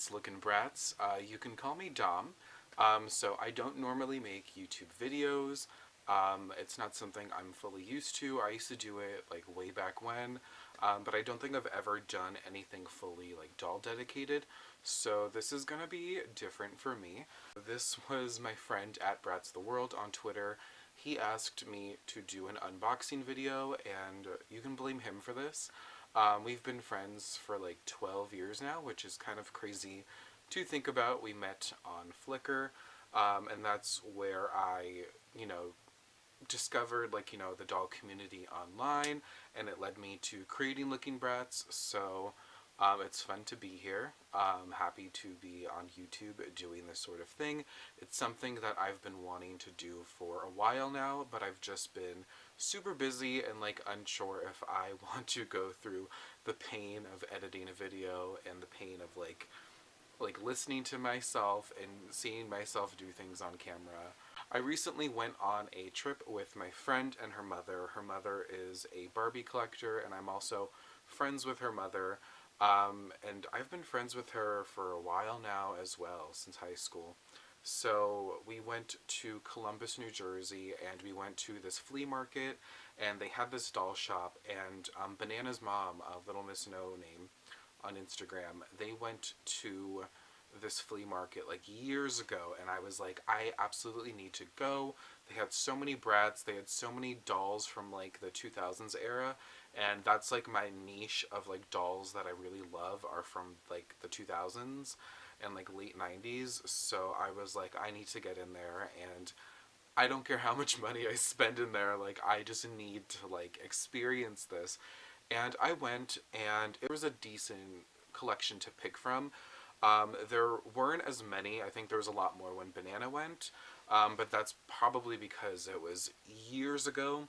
it's Lookin Bratz. You can call me Dom. So I don't normally make YouTube videos. It's not something I'm fully used to. I used to do it like way back when, but I don't think I've ever done anything fully like doll dedicated. So this is gonna be different for me. This was my friend at Bratz the World on Twitter. He asked me to do an unboxing video, and you can blame him for this. We've been friends for like 12 years now, which is kind of crazy to think about. We met on Flickr, and that's where I, you know, discovered like, the doll community online, and it led me to creating Lookin Bratz. So it's fun to be here. Happy to be on YouTube doing this sort of thing. It's something that I've been wanting to do for a while now, but I've just been super busy and like unsure if I want to go through the pain of editing a video and the pain of like listening to myself and seeing myself do things on camera. I recently went on a trip with my friend and her mother. Her mother is a Barbie collector, and I'm also friends with her mother. And I've been friends with her for a while now as well, since high school. So we went to Columbus, New Jersey, and we went to this flea market, and they had this doll shop, and Banana's mom, Little Miss No Name on Instagram, they went to this flea market like years ago, and I was like, I absolutely need to go. They had so many Bratz, they had so many dolls from like the 2000s era, and that's like my niche of like dolls that I really love are from like the 2000s and like late 90s. So I was like, I need to get in there, and I don't care how much money I spend in there, like I just need to like experience this. And I went, and it was a decent collection to pick from. There weren't as many. I think there was a lot more when Banana went, but that's probably because it was years ago.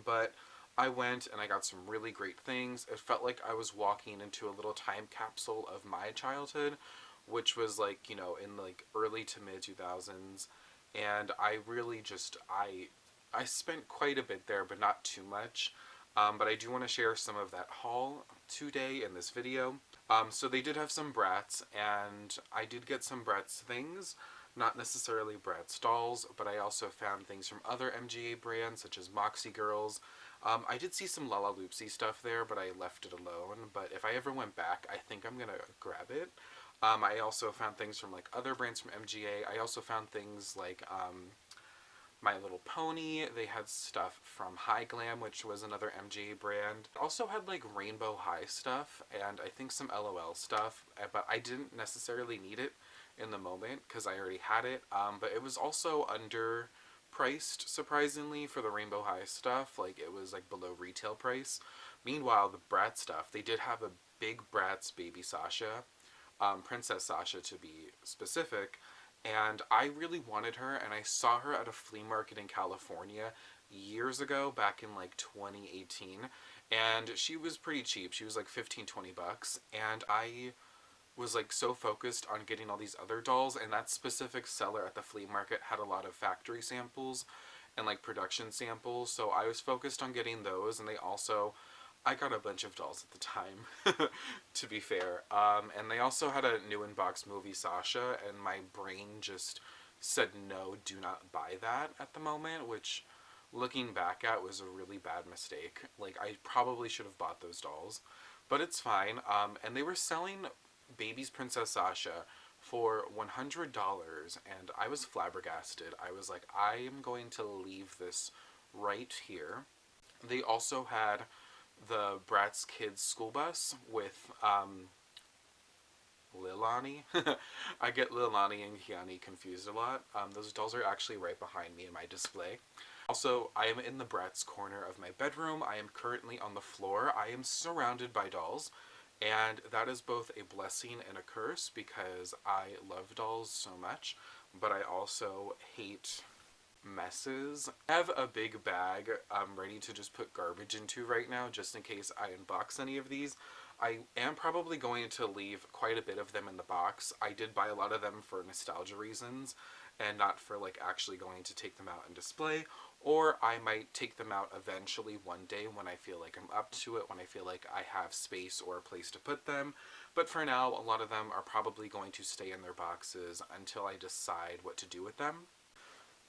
But I went and I got some really great things. It felt like I was walking into a little time capsule of my childhood, which was like, in like early to mid 2000s. And I really just, I spent quite a bit there, but not too much. But I do want to share some of that haul today in this video. So they did have some Bratz, and I did get some Bratz things. Not necessarily Bratz dolls, but I also found things from other MGA brands, such as Moxie Girls. I did see some Lalaloopsy stuff there, but I left it alone. But if I ever went back, I think I'm gonna grab it. I also found things from like other brands from MGA. I also found things like My Little Pony. They had stuff from High Glam, which was another MGA brand. Also had like Rainbow High stuff, and I think some L.O.L stuff, but I didn't necessarily need it in the moment because I already had it. But it was also underpriced, surprisingly, for the Rainbow High stuff. Like, it was like below retail price. Meanwhile, the Bratz stuff, they did have a big Bratz baby Sasha, Princess Sasha to be specific, and I really wanted her, and I saw her at a flea market in California years ago, back in like 2018, and she was pretty cheap. She was like 15-20 bucks, and I was like so focused on getting all these other dolls, and that specific seller at the flea market had a lot of factory samples and like production samples, so I was focused on getting those. And they also, I got a bunch of dolls at the time, to be fair. And they also had a new in-box movie Sasha, and my brain just said no, do not buy that at the moment, which looking back at was a really bad mistake. Like, I probably should have bought those dolls, but it's fine. And they were selling Baby's Princess Sasha for $100, and I was flabbergasted. I was like, I am going to leave this right here. They also had the Bratz Kids school bus with Lilani. I get Lilani and Kiani confused a lot. Those dolls are actually right behind me in my display. Also, I am in the Bratz corner of my bedroom. I am currently on the floor. I am surrounded by dolls, and that is both a blessing and a curse because I love dolls so much, but I also hate messes. I have a big bag I'm ready to just put garbage into right now, just in case I unbox any of these. I am probably going to leave quite a bit of them in the box. I did buy a lot of them for nostalgia reasons and not for like actually going to take them out and display, or I might take them out eventually one day when I feel like I'm up to it, when I feel like I have space or a place to put them. But for now, a lot of them are probably going to stay in their boxes until I decide what to do with them.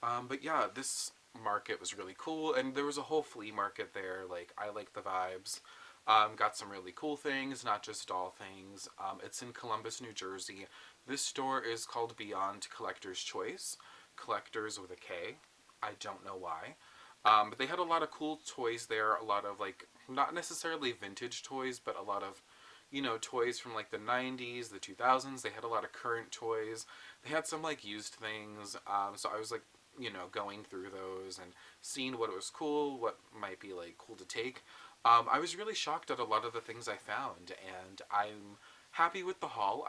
But yeah, this market was really cool, and there was a whole flea market there. Like, I like the vibes. Got some really cool things, not just doll things. It's in Columbus, New Jersey. This store is called Beyond Collector's Choice. Collectors with a K. I don't know why. But they had a lot of cool toys there. A lot of, like, not necessarily vintage toys, but a lot of, you know, toys from, like, the 90s, the 2000s. They had a lot of current toys. They had some, like, used things. So I was, like, you know, going through those and seeing what was cool, what might be, like, cool to take. I was really shocked at a lot of the things I found, and I'm happy with the haul.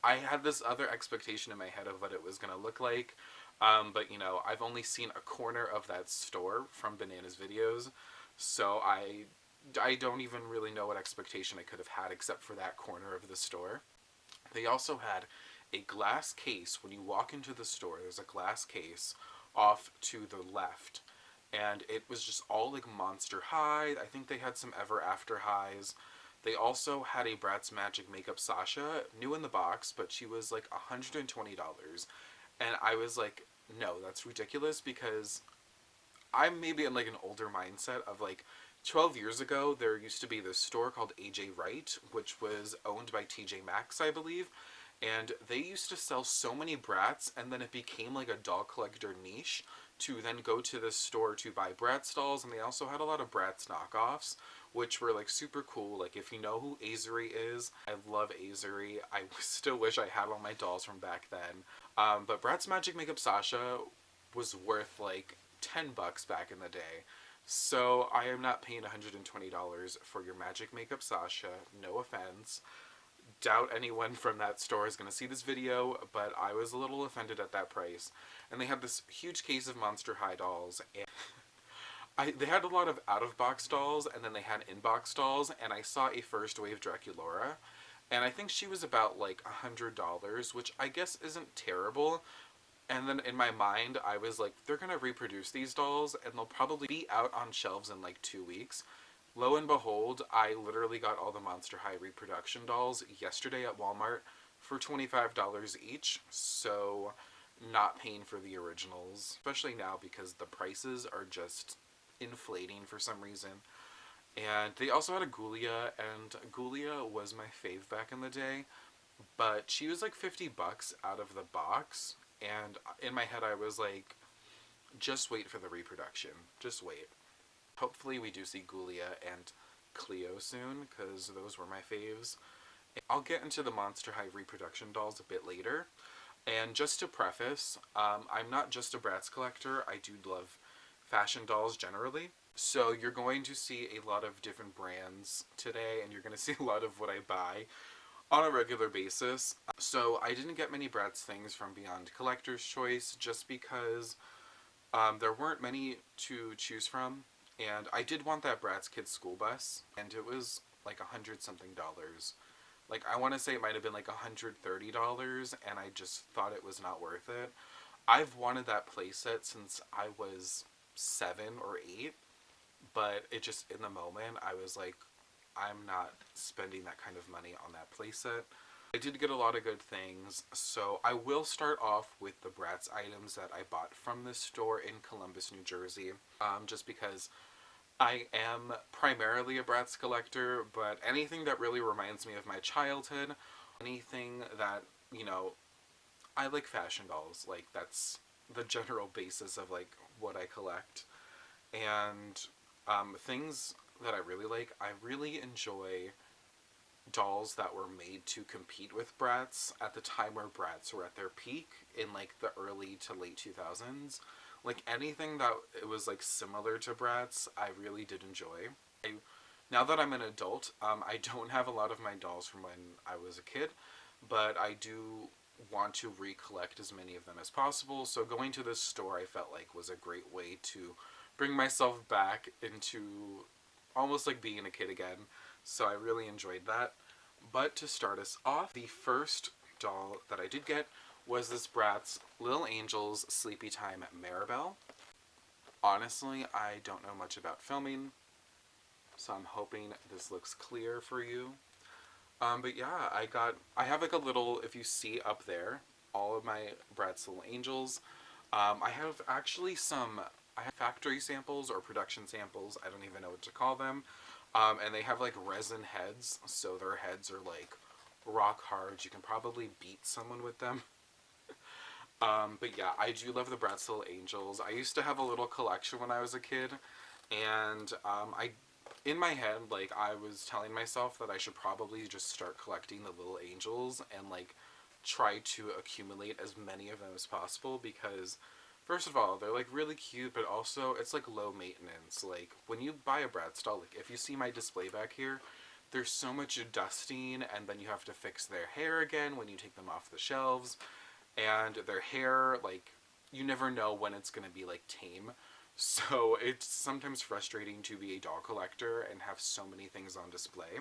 I had this other expectation in my head of what it was going to look like, but, you know, I've only seen a corner of that store from Banana's videos, so I don't even really know what expectation I could have had except for that corner of the store. They also had a glass case. When you walk into the store, there's a glass case off to the left. And it was just all like Monster High. I think they had some Ever After Highs. They also had a Bratz Magic Makeup Sasha, new in the box, but she was like $120. And I was like, no, that's ridiculous, because I'm maybe in like an older mindset of like 12 years ago, there used to be this store called AJ Wright, which was owned by TJ Maxx, I believe. And they used to sell so many Bratz, and then it became like a doll collector niche to then go to this store to buy Bratz dolls. And they also had a lot of Bratz knockoffs, which were like super cool. Like, if you know who Azuri is, I love Azuri. I still wish I had all my dolls from back then. But Bratz Magic Makeup Sasha was worth like $10 back in the day. So I am not paying $120 for your Magic Makeup Sasha. No offense. Doubt anyone from that store is going to see this video, but I was a little offended at that price. And they had this huge case of Monster High dolls, and they had a lot of out-of-box dolls, and then they had in-box dolls, and I saw a first wave Draculaura, and I think she was about like $100, which I guess isn't terrible. And then in my mind, I was like, they're going to reproduce these dolls, and they'll probably be out on shelves in like 2 weeks. Lo and behold, I literally got all the Monster High reproduction dolls yesterday at Walmart for $25 each, so not paying for the originals, especially now because the prices are just inflating for some reason. And they also had a Ghoulia, and Ghoulia was my fave back in the day, but she was like $50 out of the box, and in my head I was like, just wait for the reproduction, just wait. Hopefully we do see Ghoulia and Cleo soon, because those were my faves. I'll get into the Monster High reproduction dolls a bit later. And just to preface, I'm not just a Bratz collector, I do love fashion dolls generally. So you're going to see a lot of different brands today, and you're going to see a lot of what I buy on a regular basis. So I didn't get many Bratz things from Beyond Collector's Choice, just because there weren't many to choose from. And I did want that Bratz Kids school bus, and it was like $100-something. Like, I want to say it might have been like $130, and I just thought it was not worth it. I've wanted that playset since I was 7 or 8, but it just, in the moment, I was like, I'm not spending that kind of money on that playset. I did get a lot of good things, so I will start off with the Bratz items that I bought from this store in Columbus, New Jersey, just because I am primarily a Bratz collector, but anything that really reminds me of my childhood, anything that, you know, I like fashion dolls, like, that's the general basis of, like, what I collect. And things that I really like, I really enjoy dolls that were made to compete with Bratz at the time where Bratz were at their peak in like the early to late 2000s. Like, anything that it was like similar to Bratz, I really did enjoy. Now that I'm an adult, I don't have a lot of my dolls from when I was a kid, but I do want to recollect as many of them as possible. So going to this store, I felt like, was a great way to bring myself back into almost like being a kid again. So I really enjoyed that. But to start us off, the first doll that I did get was this Bratz Lil Angelz Sleepy Time Maribel. Honestly, I don't know much about filming, so I'm hoping this looks clear for you. But yeah, I have like a little, if you see up there, all of my Bratz little angels. I have actually I have factory samples or production samples, I don't even know what to call them. And they have like resin heads, so their heads are like rock hard. You can probably beat someone with them. But yeah, I do love the Bratz little angels. I used to have a little collection when I was a kid, and in my head, like, I was telling myself that I should probably just start collecting the little angels and like try to accumulate as many of them as possible because first of all, they're like really cute, but also it's like low maintenance. Like when you buy a Bratz doll, like if you see my display back here, there's so much dusting, and then you have to fix their hair again when you take them off the shelves, and their hair, like, you never know when it's going to be like tame. So it's sometimes frustrating to be a doll collector and have so many things on display.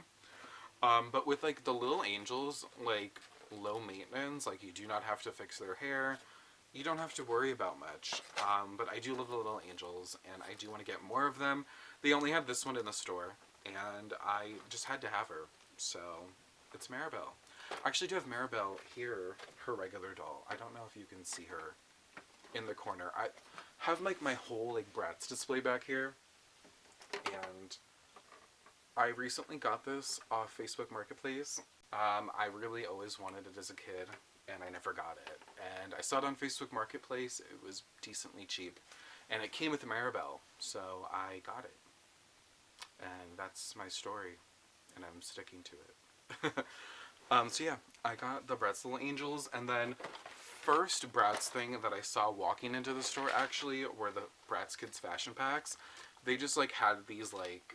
But with like the little angels, like low maintenance, like you do not have to fix their hair. You don't have to worry about much. But I do love the little angels, and I do want to get more of them. They only had this one in the store, and I just had to have her. So it's Maribel. I actually do have Maribel here, her regular doll. I don't know if you can see her in the corner. I have like my whole like Bratz display back here, and I recently got this off Facebook Marketplace. I really always wanted it as a kid, and I never got it. And I saw it on Facebook Marketplace. It was decently cheap, and it came with Maribel, so I got it. And that's my story, and I'm sticking to it. So yeah, I got the Bratz Little Angels, and then first Bratz thing that I saw walking into the store actually were the Bratz Kids fashion packs. They just like had these like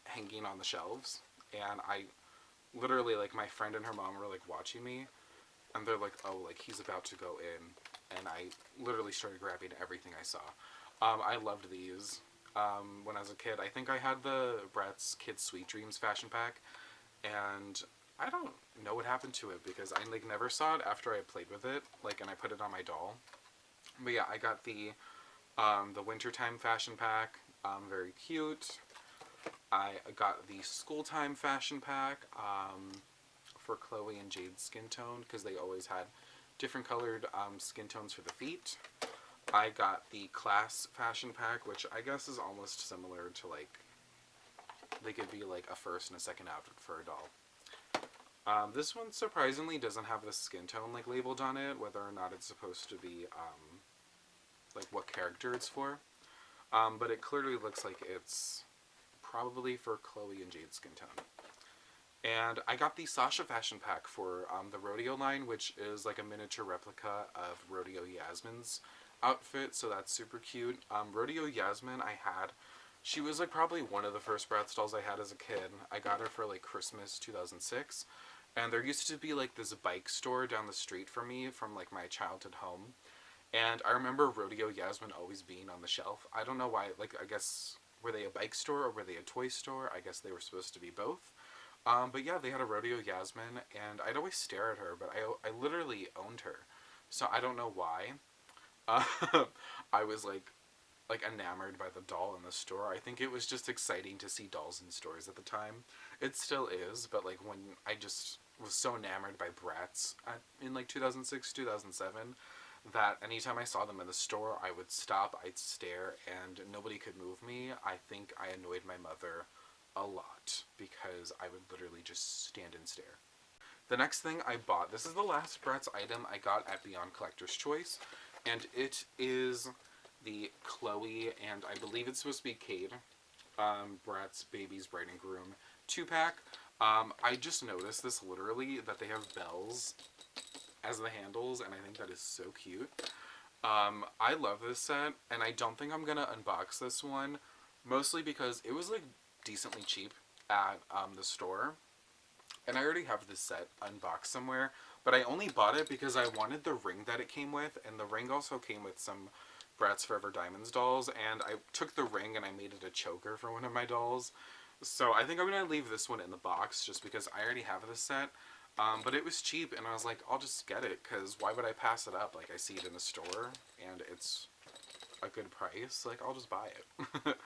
hanging on the shelves, and I literally, like, my friend and her mom were like watching me, and they're like, oh, like he's about to go in, and I literally started grabbing everything I saw. I loved these. When I was a kid, I think I had the Bratz Kids Sweet Dreams fashion pack, and I don't know what happened to it because I like never saw it after I played with it, like, and I put it on my doll. But yeah, I got the wintertime fashion pack, very cute. I got the school time fashion pack for Chloe and Jade's skin tone because they always had different colored skin tones for the feet. I got the class fashion pack, which I guess is almost similar to like, they could be like a first and a second outfit for a doll. This one surprisingly doesn't have the skin tone like labeled on it, whether or not it's supposed to be like what character it's for. But it clearly looks like it's probably for Chloe and Jade's skin tone. And I got the Sasha fashion pack for the Rodeo line, which is like a miniature replica of Rodeo Yasmin's outfit, so that's super cute. Rodeo Yasmin she was like probably one of the first Bratz dolls I had as a kid. I got her for like Christmas 2006, and there used to be like this bike store down the street from me from like my childhood home. And I remember Rodeo Yasmin always being on the shelf. I don't know why, like, I guess, were they a bike store or were they a toy store? I guess they were supposed to be both. But yeah, they had a Rodeo Yasmin, and I'd always stare at her, but I literally owned her. So I don't know why. Uh, I was like enamored by the doll in the store. I think it was just exciting to see dolls in stores at the time. It still is, but like when I just was so enamored by Bratz in like 2006, 2007, that anytime I saw them in the store, I would stop, I'd stare, and nobody could move me. I think I annoyed my mother a lot because I would literally just stand and stare. The next thing I bought, this is the last Bratz item I got at Beyond Collector's Choice, and it is the Chloe, and I believe it's supposed to be Cade, Bratz Baby's Bride and Groom 2-pack. I just noticed this literally, that they have bells as the handles, and I think that is so cute. I love this set, and I don't think I'm gonna unbox this one, mostly because it was like decently cheap at the store, and I already have this set unboxed somewhere, but I only bought it because I wanted the ring that it came with, and the ring also came with some Bratz Forever Diamonds dolls, and I took the ring and I made it a choker for one of my dolls. So I think I'm going to leave this one in the box just because I already have this set. But it was cheap, and I was like, I'll just get it, because why would I pass it up? Like, I see it in the store, and it's a good price. Like, I'll just buy it.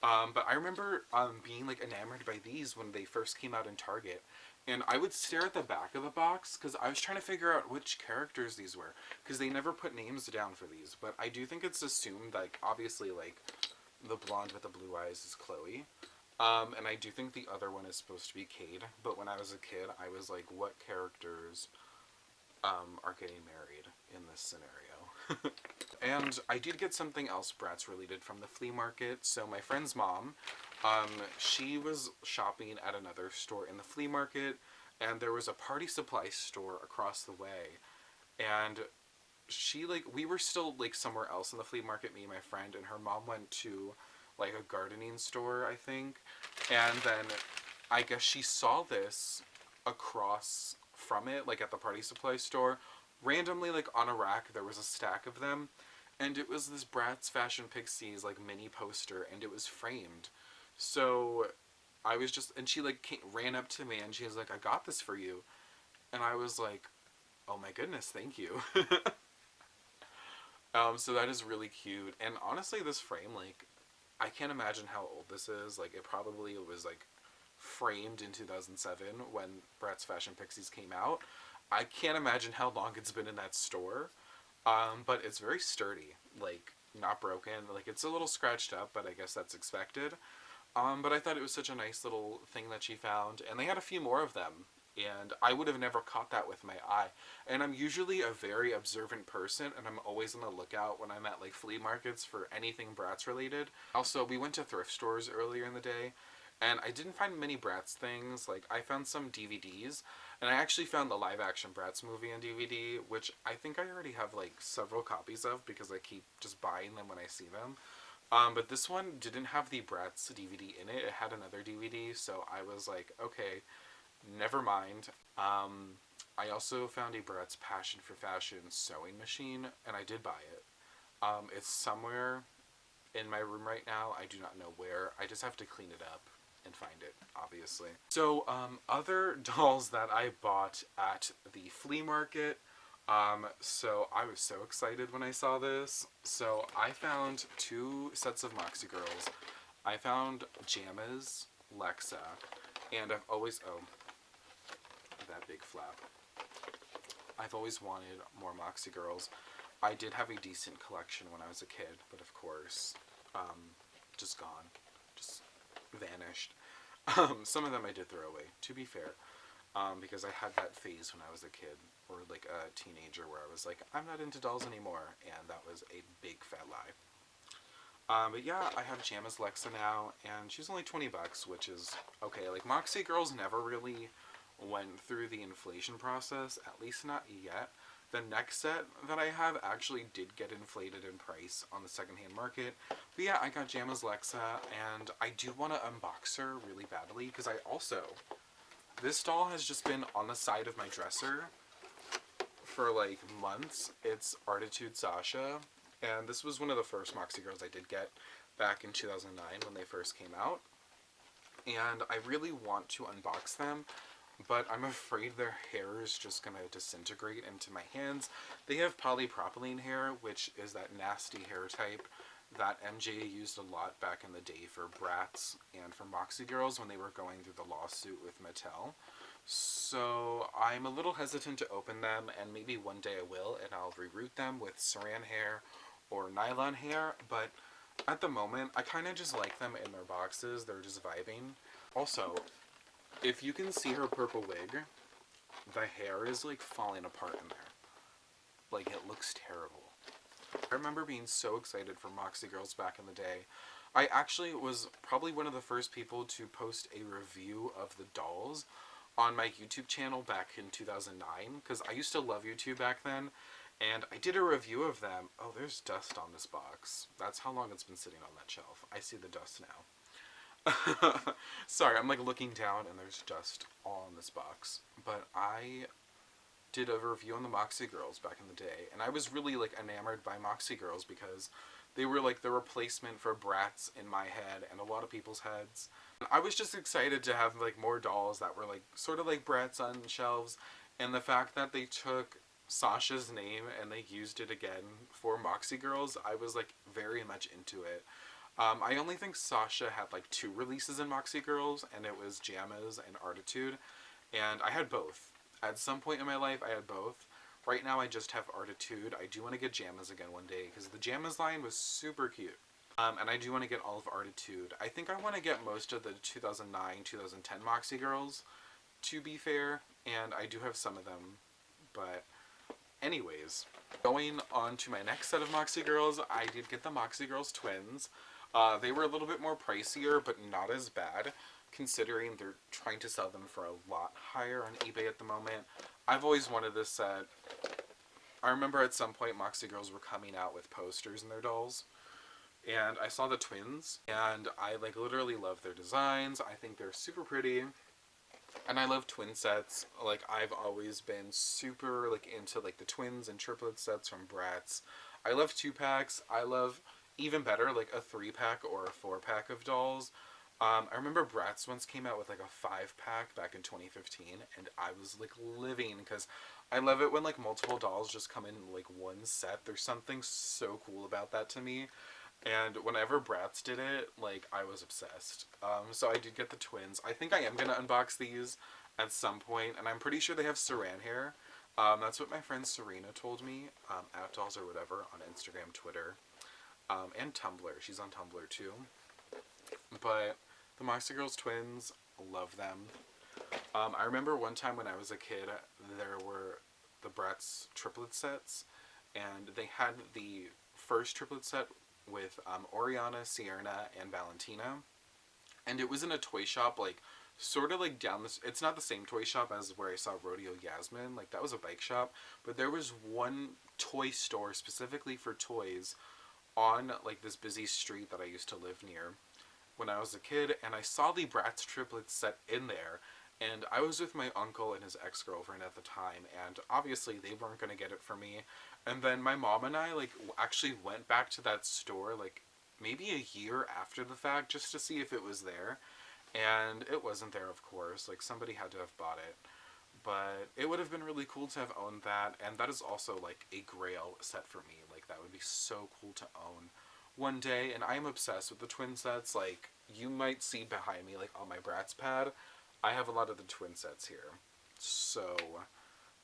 But I remember being like enamored by these when they first came out in Target. And I would stare at the back of the box because I was trying to figure out which characters these were. Because they never put names down for these. But I do think it's assumed, like, obviously, like, the blonde with the blue eyes is Chloe. And I do think the other one is supposed to be Cade. But when I was a kid, I was like, what characters are getting married in this scenario? And I did get something else Bratz related from the flea market. So my friend's mom, she was shopping at another store in the flea market, and there was a party supply store across the way. And she, like, we were still, like, somewhere else in the flea market, me and my friend, and her mom went to, like, a gardening store, I think. And then I guess she saw this across from it, like, at the party supply store. Randomly, like, on a rack, there was a stack of them. And it was this Bratz Fashion Pixies, like, mini poster, and it was framed. So I was just, and she, like, ran up to me, and she was like, I got this for you. And I was like, oh my goodness, thank you. So that is really cute. And honestly, this frame, like, I can't imagine how old this is. Like, it probably was, like, framed in 2007 when Bratz Fashion Pixies came out. I can't imagine how long it's been in that store. But it's very sturdy, like, not broken. Like, it's a little scratched up, but I guess that's expected. But I thought it was such a nice little thing that she found, and they had a few more of them, and I would have never caught that with my eye. And I'm usually a very observant person, and I'm always on the lookout when I'm at, like, flea markets for anything Bratz related. Also, we went to thrift stores earlier in the day, and I didn't find many Bratz things. Like, I found some DVDs, and I actually found the live-action Bratz movie on DVD, which I think I already have, like, several copies of because I keep just buying them when I see them. But this one didn't have the Bratz DVD in it. It had another DVD, so I was like, okay, never mind. I also found a Bratz Passion for Fashion sewing machine, and I did buy it. It's somewhere in my room right now. I do not know where. I just have to clean it up and find it, obviously. So, other dolls that I bought at the flea market. So I was so excited when I saw this. So I found 2 sets of Moxie Girls. I found Jamma's Lexa, and I've always, oh, that big flap. I've always wanted more Moxie Girls. I did have a decent collection when I was a kid, but of course, just gone. Just vanished. Some of them I did throw away, to be fair. Because I had that phase when I was a kid, or like a teenager, where I was like, I'm not into dolls anymore, and that was a big fat lie. But yeah, I have Jamma's Lexa now, and she's only $20, which is okay. Like, Moxie Girls never really went through the inflation process, at least not yet. The next set that I have actually did get inflated in price on the secondhand market. But yeah, I got Jamma's Lexa, and I do want to unbox her really badly, because I also... This doll has just been on the side of my dresser for, like, months. It's Artitude Sasha, and this was one of the first Moxie Girls I did get back in 2009 when they first came out. And I really want to unbox them, but I'm afraid their hair is just going to disintegrate into my hands. They have polypropylene hair, which is that nasty hair type that MJ used a lot back in the day for Bratz and for Moxie Girls when they were going through the lawsuit with Mattel. So I'm a little hesitant to open them, and maybe one day I will, and I'll reroute them with saran hair or nylon hair, but at the moment, I kind of just like them in their boxes. They're just vibing. Also, if you can see her purple wig, the hair is, like, falling apart in there. Like, it looks terrible. I remember being so excited for Moxie Girls back in the day. I actually was probably one of the first people to post a review of the dolls on my YouTube channel back in 2009, because I used to love YouTube back then, and I did a review of them. Oh, there's dust on this box. That's how long it's been sitting on that shelf. I see the dust now. Sorry, I'm, like, looking down and there's dust all on this box. But I did a review on the Moxie Girls back in the day, and I was really, like, enamored by Moxie Girls because they were, like, the replacement for Bratz in my head and a lot of people's heads. And I was just excited to have, like, more dolls that were, like, sort of like Bratz on shelves, and the fact that they took Sasha's name and they used it again for Moxie Girls, I was, like, very much into it. I only think Sasha had like 2 releases in Moxie Girls, and it was Jammas and Artitude, and I had both. At some point in my life, I had both. Right now, I just have Artitude. I do want to get Jammas again one day, because the Jammas line was super cute. And I do want to get all of Artitude. I think I want to get most of the 2009-2010 Moxie Girls, to be fair, and I do have some of them, but anyways, going on to my next set of Moxie Girls, I did get the Moxie Girls twins. They were a little bit more pricier, but not as bad, considering they're trying to sell them for a lot higher on eBay at the moment. I've always wanted this set. I remember at some point Moxie Girls were coming out with posters in their dolls, and I saw the twins, and I like literally love their designs. I think they're super pretty. And I love twin sets. Like, I've always been super, like, into, like, the twins and triplet sets from Bratz. I love 2-packs. I love, even better, like, a 3-pack or a 4-pack of dolls. I remember Bratz once came out with, like, a 5-pack back in 2015, and I was, like, living, because I love it when, like, multiple dolls just come in, like, one set. There's something so cool about that to me. And whenever Bratz did it, like, I was obsessed. So I did get the twins. I think I am going to unbox these at some point, and I'm pretty sure they have saran hair. That's what my friend Serena told me, at Dolls or whatever, on Instagram, Twitter, and Tumblr. She's on Tumblr too. But the Moxie Girls twins, love them. I remember one time when I was a kid, there were the Bratz triplet sets, and they had the first triplet set with Oriana, Sierra, and Valentina, and it was in a toy shop, like, sort of like down this, it's not the same toy shop as where I saw Rodeo Yasmin, like, that was a bike shop, but there was one toy store specifically for toys on, like, this busy street that I used to live near when I was a kid, and I saw the Bratz triplets set in there, and I was with my uncle and his ex-girlfriend at the time, and obviously they weren't going to get it for me. And then my mom and I, like, actually went back to that store, like, maybe a year after the fact, just to see if it was there. And it wasn't there, of course. Like, somebody had to have bought it. But it would have been really cool to have owned that, and that is also, like, a grail set for me. Like, that would be so cool to own one day, and I am obsessed with the twin sets. Like, you might see behind me, like, on my Bratz pad, I have a lot of the twin sets here. So,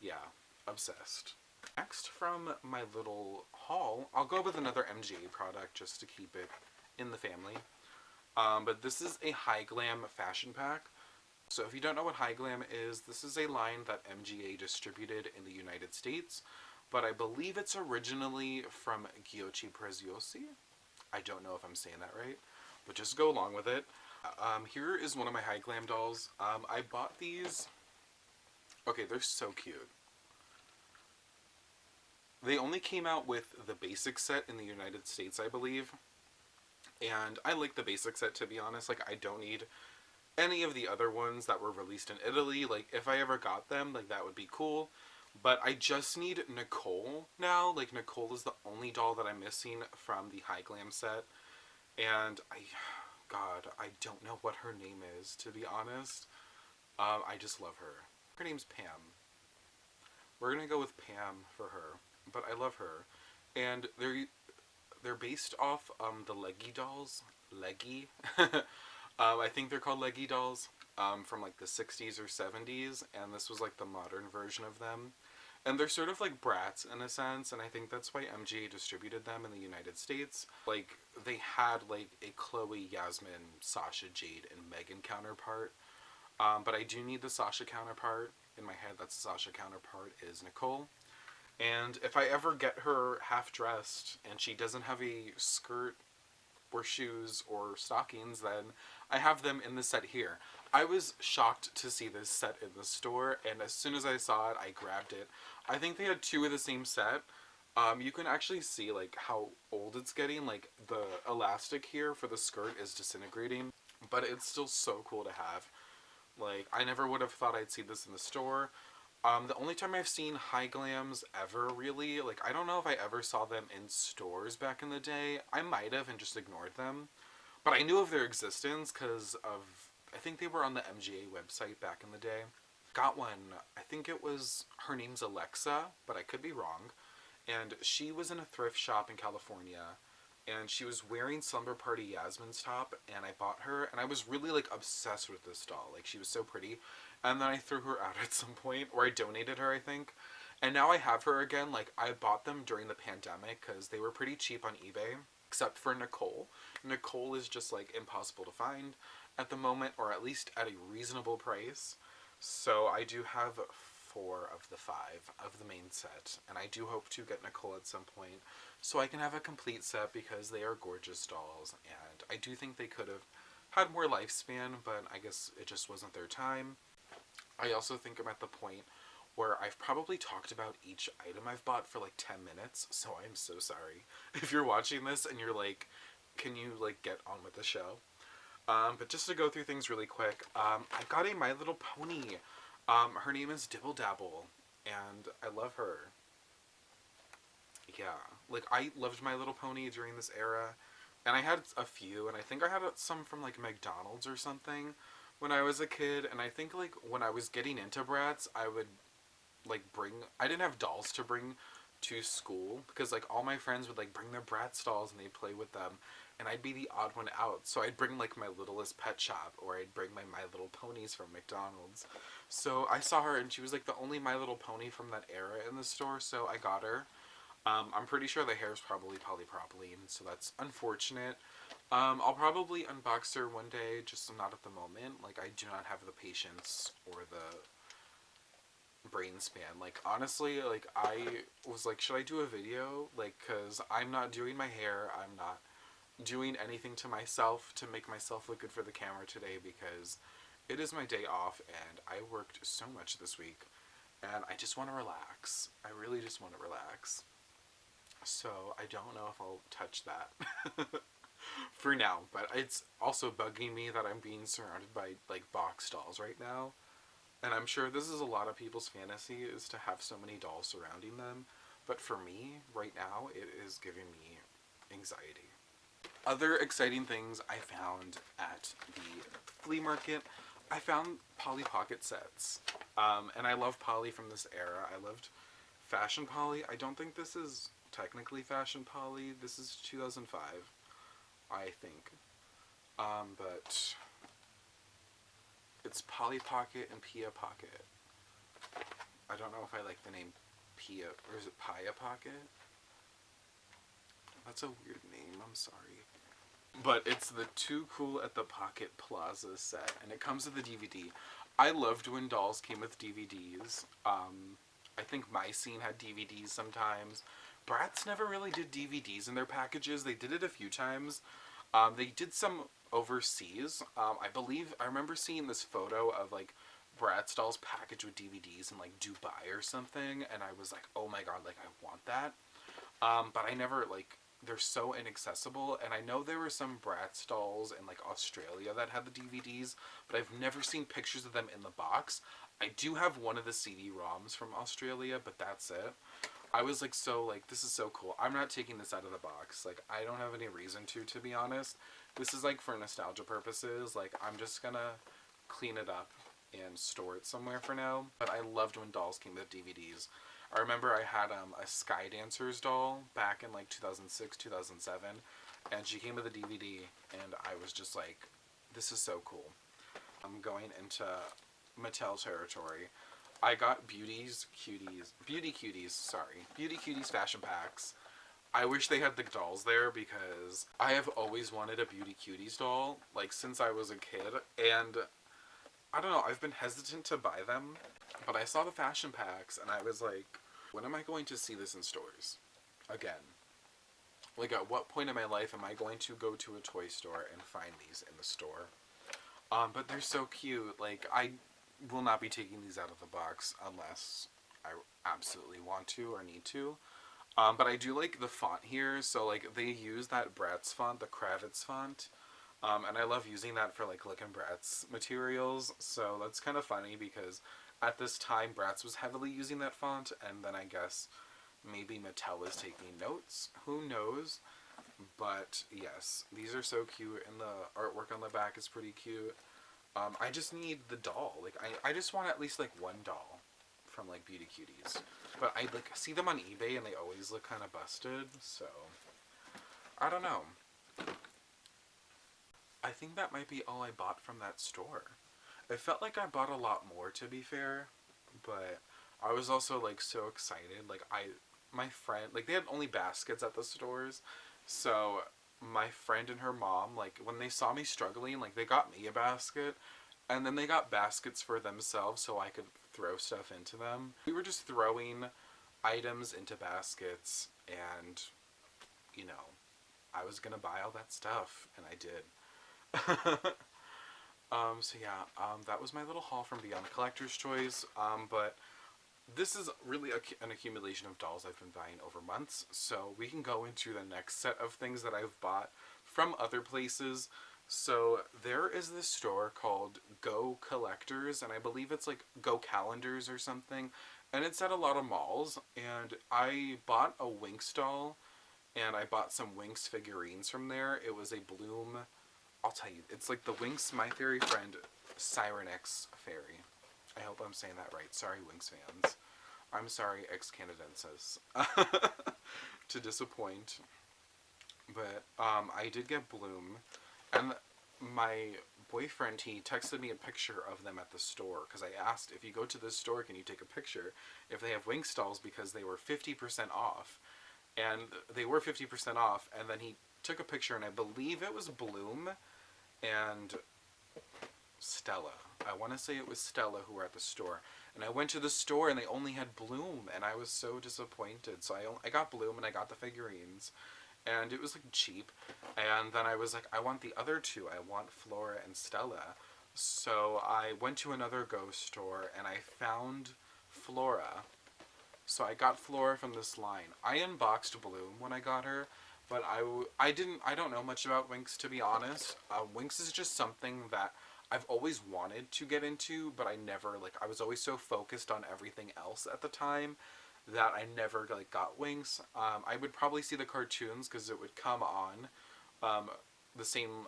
yeah, obsessed. Next from my little haul, I'll go with another MGA product just to keep it in the family. But this is a High Glam fashion pack. So if you don't know what High Glam is, this is a line that MGA distributed in the United States, but I believe it's originally from Giochi Preziosi. I don't know if I'm saying that right, but just go along with it. Here is one of my High Glam dolls. I bought these. Okay, they're so cute. They only came out with the basic set in the United States, I believe. And I like the basic set, to be honest. Like, I don't need any of the other ones that were released in Italy. Like, if I ever got them, like, that would be cool. But I just need Nicole now. Like, Nicole is the only doll that I'm missing from the High Glam set. And God, I don't know what her name is, to be honest. I just love her. Her name's Pam. We're gonna go with Pam for her, but I love her. And they're based off the Leggy dolls. Leggy. I think they're called Leggy dolls. From like the 60s or 70s, and this was like the modern version of them. And they're sort of like Bratz in a sense, and I think that's why MGA distributed them in the United States. Like, they had like a Chloe, Yasmin, Sasha, Jade, and Megan counterpart. But I do need the Sasha counterpart. In my head, that's the Sasha counterpart is Nicole. And if I ever get her half-dressed and she doesn't have a skirt or shoes or stockings, then I have them in the set here. I was shocked to see this set in the store, and as soon as I saw it, I grabbed it. I think they had 2 of the same set. You can actually see like how old it's getting. Like, the elastic here for the skirt is disintegrating, but it's still so cool to have. Like, I never would have thought I'd see this in the store. The only time I've seen High Glams ever, really, like, I don't know if I ever saw them in stores back in the day. I might have and just ignored them. But I knew of their existence because of, I think they were on the MGA website back in the day. Got one, I think it was, her name's Alexa, but I could be wrong. And she was in a thrift shop in California. and she was wearing Slumber Party Yasmin's top, and I bought her, and I was really like obsessed with this doll. Like, she was so pretty, and then I threw her out at some point, or I donated her, I think, and now I have her again. Like, I bought them during the pandemic because they were pretty cheap on eBay, except for Nicole. Nicole is just like impossible to find at the moment, or at least at a reasonable price. So I do have 4 of the 5 of the main set, and I do hope to get Nicole at some point so I can have a complete set because they are gorgeous dolls, and I do think they could have had more lifespan, but I guess it just wasn't their time. I also think I'm at the point where I've probably talked about each item I've bought for like 10 minutes, so I'm so sorry if you're watching this and you're like, can you like get on with the show? But just to go through things really quick, I got a My Little Pony. Her name is Dibble Dabble, and I love her. Yeah, like, I loved My Little Pony during this era, and I had a few, and I think I had some from like McDonald's or something when I was a kid, and I think like when I was getting into Bratz, I would like I didn't have dolls to bring to school because like all my friends would like bring their Bratz dolls and they'd play with them, and I'd be the odd one out. So I'd bring like My Littlest Pet Shop, or I'd bring My Little Ponies from McDonald's. So I saw her and she was like the only My Little Pony from that era in the store, so I got her. I'm pretty sure the hair is probably polypropylene, so that's unfortunate. I'll probably unbox her one day, just not at the moment. Like, I do not have the patience or the brain span. Like, honestly, like, I was like, should I do a video? Like, because I'm not doing my hair, I'm not doing anything to myself to make myself look good for the camera today, because it is my day off and I worked so much this week and I just want to relax. I really just want to relax. So I don't know if I'll touch that for now, but it's also bugging me that I'm being surrounded by like box dolls right now. And I'm sure this is a lot of people's fantasy, is to have so many dolls surrounding them. But for me, right now, it is giving me anxiety. Other exciting things I found at the flea market, I found Polly Pocket sets. And I love Polly from this era. I loved Fashion Polly. I don't think this is technically Fashion Polly. This is 2005, I think. But it's Polly Pocket and Pia Pocket. I don't know if I like the name Pia, or is it Pia Pocket? That's a weird name, I'm sorry. But it's the Too Cool at the Pocket Plaza set, and it comes with the DVD. I loved when dolls came with DVDs. I think My Scene had DVDs sometimes. Bratz never really did DVDs in their packages. They did it a few times. They did some overseas. I believe, I remember seeing this photo of like Bratz dolls packaged with DVDs in like Dubai or something, and I was like, oh my god, like, I want that. But I never, like, they're so inaccessible, and I know there were some Bratz dolls in like Australia that had the DVDs, but I've never seen pictures of them in the box. I do have one of the CD-ROMs from Australia, but that's it. I was like, so, like, this is so cool. I'm not taking this out of the box. Like, I don't have any reason to be honest. This is, like, for nostalgia purposes. Like, I'm just gonna clean it up and store it somewhere for now. But I loved when dolls came with DVDs. I remember I had a Sky Dancers doll back in, like, 2006, 2007. And she came with a DVD, and I was just like, this is so cool. I'm going into Mattel territory. I got Beauty Cuties fashion packs. I wish they had the dolls there because I have always wanted a Beauty Cuties doll, like, since I was a kid, and I don't know, I've been hesitant to buy them, but I saw the fashion packs and I was like, when am I going to see this in stores again? Like, at what point in my life am I going to go to a toy store and find these in the store? But they're so cute. Like, I will not be taking these out of the box unless I absolutely want to or need to. But I do like the font here. So, like, they use that Bratz font, the Kravitz font. And I love using that for, like, Lookin Bratz materials. So that's kind of funny because at this time, Bratz was heavily using that font. And then I guess maybe Mattel was taking notes. Who knows? But yes, these are so cute. And the artwork on the back is pretty cute. I just need the doll. Like, I just want at least, like, one doll from, like, Beauty Cuties. But I, like, see them on eBay and they always look kind of busted, so I don't know. I think that might be all I bought from that store. It felt like I bought a lot more, to be fair, but I was also like so excited. Like my friend, like they had only baskets at the stores, so my friend and her mom, like when they saw me struggling, like they got me a basket, and then they got baskets for themselves so I could throw stuff into them. We were just throwing items into baskets, and you know, I was gonna buy all that stuff, and I did. So yeah, that was my little haul from Beyond the Collector's Choice. But this is really an accumulation of dolls I've been buying over months. So we can go into the next set of things that I've bought from other places. So there is this store called Go Collectors, and I believe it's like Go Calendars or something. And it's at a lot of malls. And I bought a Winx doll, and I bought some Winx figurines from there. It was a Bloom. I'll tell you, it's like the Winx My Fairy Friend Siren X Fairy. I hope I'm saying that right. Sorry, Winx fans. I'm sorry, ex-Canadensis, to disappoint. But I did get Bloom, and my boyfriend, he texted me a picture of them at the store, because I asked, if you go to this store, can you take a picture if they have Winx dolls, because they were 50% off. And they were 50% off, and then he took a picture, and I believe it was Bloom and Stella. I want to say it was Stella who were at the store. And I went to the store, and they only had Bloom, and I was so disappointed. So I got Bloom, and I got the figurines, and it was like cheap. And then I was like, I want the other two. I want Flora and Stella. So I went to another Go store, and I found Flora. So I got Flora from this line. I unboxed Bloom when I got her, but I don't know much about Winx, to be honest. Winx is just something that I've always wanted to get into, but I never, like, I was always so focused on everything else at the time that I never, like, got Winx. I would probably see the cartoons, because it would come on the same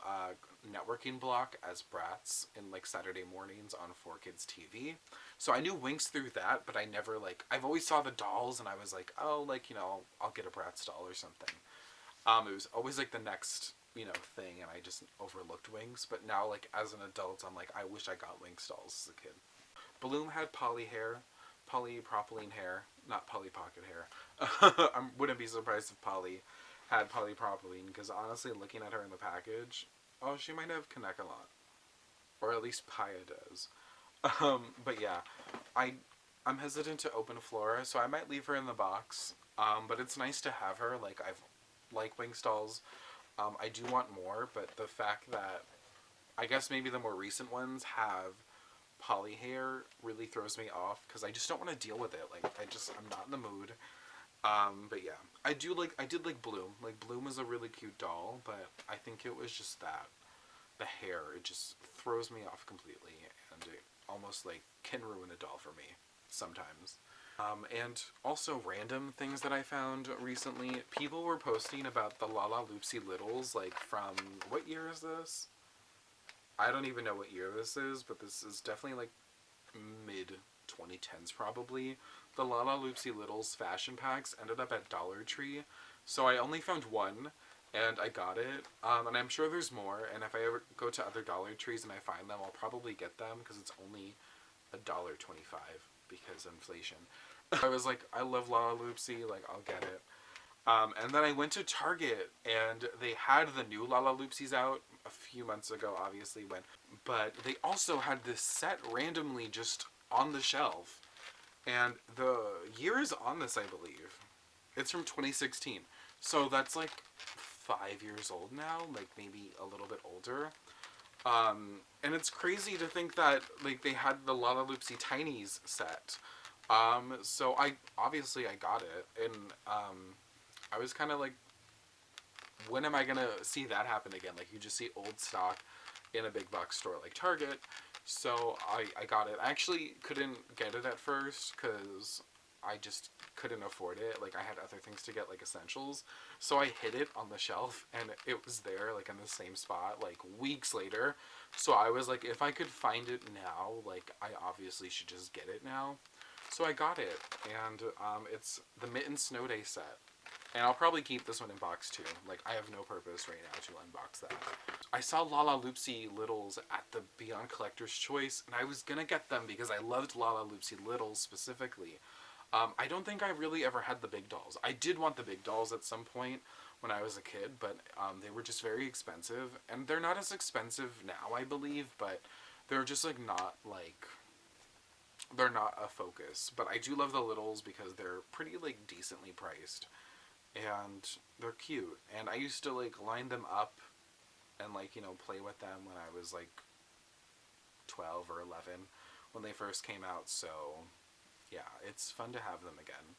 networking block as Bratz in, like, Saturday mornings on 4Kids TV. So I knew Winx through that, but I never, like, I've always saw the dolls, and I was like, oh, like, you know, I'll get a Bratz doll or something. It was always, like, the next, you know, thing, and I just overlooked Winx. But now, like, as an adult, I'm like, I wish I got Winx dolls as a kid. Bloom had poly hair, polypropylene hair, not Polly Pocket hair. I wouldn't be surprised if Polly had polypropylene, because honestly, looking at her in the package, oh, she might have Connect a lot. Or at least Paya does. But yeah, I'm hesitant to open Flora, so I might leave her in the box. But it's nice to have her. Like, I've like Winx dolls. I do want more, but the fact that I guess maybe the more recent ones have poly hair really throws me off, because I just don't want to deal with it. Like, I'm not in the mood. But yeah, I did like Bloom. Like, Bloom is a really cute doll, but I think it was just that the hair, it just throws me off completely, and it almost, like, can ruin a doll for me sometimes. And also random things that I found recently. People were posting about the Lalaloopsy Littles, like, from, what year is this? I don't even know what year this is, but this is definitely, like, mid-2010s probably. The Lalaloopsy Littles fashion packs ended up at Dollar Tree, so I only found one, and I got it. And I'm sure there's more, and if I ever go to other Dollar Trees and I find them, I'll probably get them, because it's only $1.25 because inflation. I was like, I love Lalaloopsy, like, I'll get it. And then I went to Target, and they had the new Lalaloopsies out a few months ago, obviously, but they also had this set randomly just on the shelf. And the year is on this, I believe. It's from 2016. So that's like 5 years old now, like maybe a little bit older. And it's crazy to think that, like, they had the Lalaloopsy Tinies set. So I got it, and I was kind of like, when am I gonna see that happen again? Like, you just see old stock in a big box store like Target. So I got it. I actually couldn't get it at first, because I just couldn't afford it. Like, I had other things to get, like essentials. So I hid it on the shelf, and it was there, like, in the same spot, like, weeks later. So I was like, if I could find it now, like, I obviously should just get it now. So I got it, and it's the Mitten Snow Day set. And I'll probably keep this one in box too. Like, I have no purpose right now to unbox that. I saw Lalaloopsy Littles at the Beyond Collector's Choice, and I was gonna get them because I loved Lalaloopsy Littles specifically. I don't think I really ever had the big dolls. I did want the big dolls at some point when I was a kid, but they were just very expensive. And they're not as expensive now, I believe, but they're just like not like... they're not a focus. But I do love the Littles because they're pretty like decently priced. And they're cute. And I used to like line them up and like, you know, play with them when I was like 12 or 11 when they first came out. So yeah, it's fun to have them again.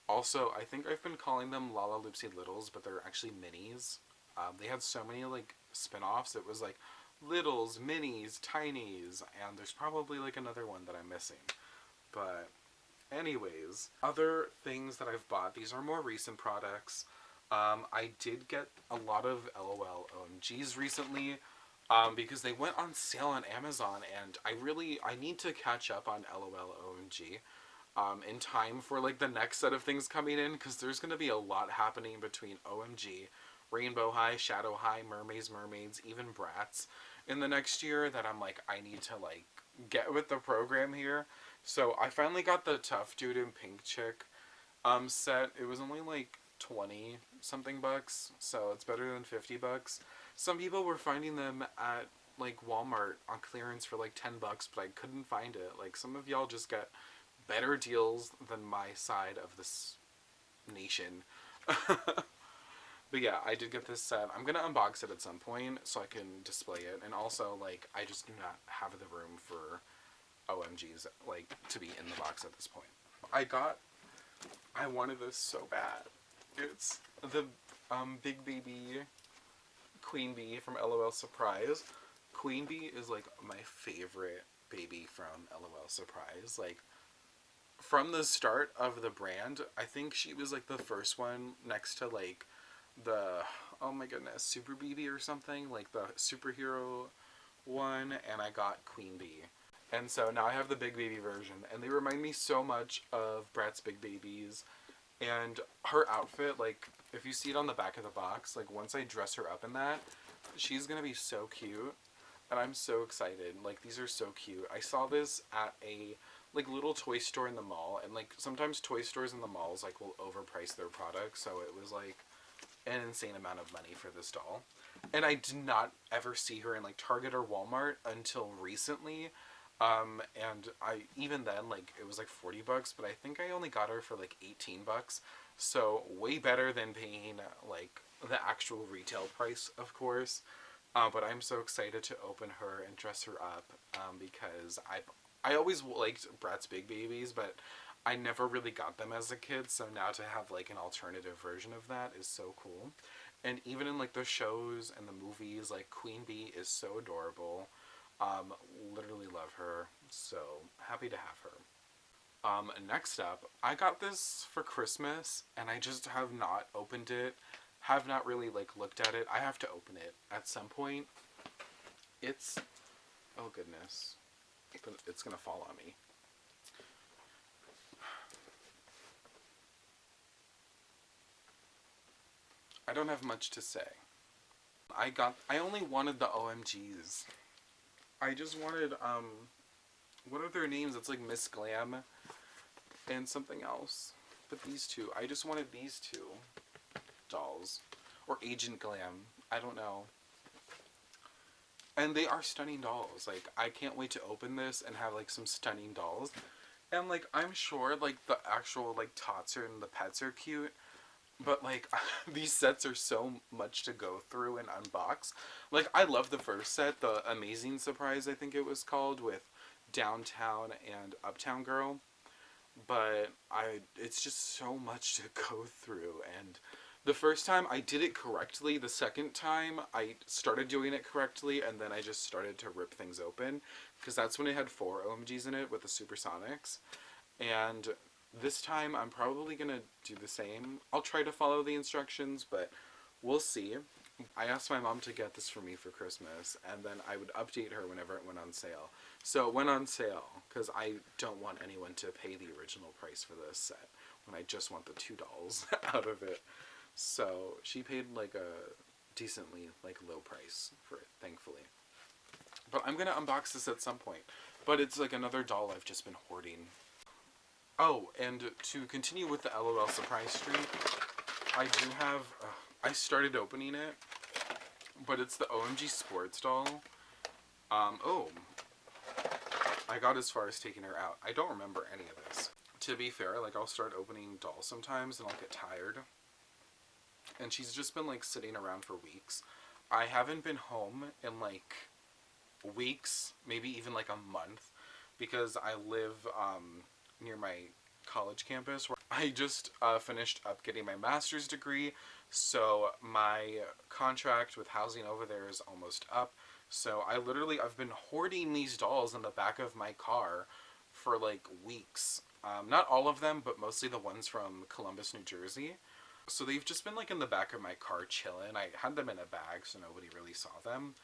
Also, I think I've been calling them Lalaloopsy Littles, but they're actually minis. They had so many like spin-offs. It was like Littles, Minis, Tinies, and there's probably like another one that I'm missing. But anyways, other things that I've bought, these are more recent products. I did get a lot of L.O.L OMGs recently because they went on sale on Amazon, and I need to catch up on L.O.L OMG in time for like the next set of things coming in, because there's going to be a lot happening between OMG, Rainbow High, Shadow High, Mermaids, even Bratz in the next year that I'm like, I need to like get with the program here. So I finally got the Tough Dude and Pink Chick set. It was only like 20 something bucks, so it's better than 50 bucks. Some people were finding them at like Walmart on clearance for like 10 bucks, but I couldn't find it. Like, some of y'all just get better deals than my side of this nation. But yeah, I did get this set. I'm gonna unbox it at some point so I can display it. And also, like, I just do not have the room for OMGs, like, to be in the box at this point. I wanted this so bad. It's the Big Baby Queen Bee from L.O.L Surprise. Queen Bee is, like, my favorite baby from L.O.L Surprise. Like, from the start of the brand, I think she was, like, the first one next to, like, the, oh my goodness, Super BB or something, like the superhero one, and I got Queen Bee. And so now I have the Big Baby version, and they remind me so much of Bratz Big Babies. And her outfit, like, if you see it on the back of the box, like, once I dress her up in that, she's gonna be so cute. And I'm so excited. Like, these are so cute. I saw this at a, like, little toy store in the mall, and, like, sometimes toy stores in the malls, like, will overprice their products, so it was, like, an insane amount of money for this doll. And I did not ever see her in like Target or Walmart until recently. And even then, like, it was like 40 bucks, but I think I only got her for like 18 bucks. So way better than paying like the actual retail price, of course. But I'm so excited to open her and dress her up because I always liked Bratz Big Babies, but I never really got them as a kid, so now to have like an alternative version of that is so cool. And even in like the shows and the movies, like Queen Bee is so adorable. Literally love her, so happy to have her. Next up, I got this for Christmas, and I just have not opened it, have not really like looked at it. I have to open it at some point. It's, oh goodness, it's gonna fall on me. I don't have much to say. I only wanted the OMGs. I just wanted, what are their names? It's like Miss Glam and something else. But these two, I just wanted these two dolls. Or Agent Glam, I don't know. And they are stunning dolls. Like, I can't wait to open this and have like some stunning dolls. And like, I'm sure like the actual like tots and the pets are cute. But, like, these sets are so much to go through and unbox. Like, I love the first set, the Amazing Surprise, I think it was called, with Downtown and Uptown Girl. But it's just so much to go through. And the first time I did it correctly. The second time I started doing it correctly, and then I just started to rip things open. Because that's when it had 4 OMGs in it with the Supersonics. And this time, I'm probably going to do the same. I'll try to follow the instructions, but we'll see. I asked my mom to get this for me for Christmas, and then I would update her whenever it went on sale. So it went on sale, because I don't want anyone to pay the original price for this set, when I just want the 2 dolls out of it. So she paid like a decently like low price for it, thankfully. But I'm gonna unbox this at some point. But it's like another doll I've just been hoarding. Oh, and to continue with the L.O.L surprise streak, I do have, I started opening it, but it's the Omg Sports Doll. Oh, I got as far as taking her out. I don't remember any of this. To be fair, like I'll start opening dolls sometimes and I'll get tired. And she's just been like sitting around for weeks. I haven't been home in like weeks, maybe even like a month, because I live near my college campus where I just finished up getting my master's degree, so my contract with housing over there is almost up. So I've been hoarding these dolls in the back of my car for like weeks. Not all of them, but mostly the ones from Columbus, New Jersey. So they've just been like in the back of my car chilling. I had them in a bag so nobody really saw them.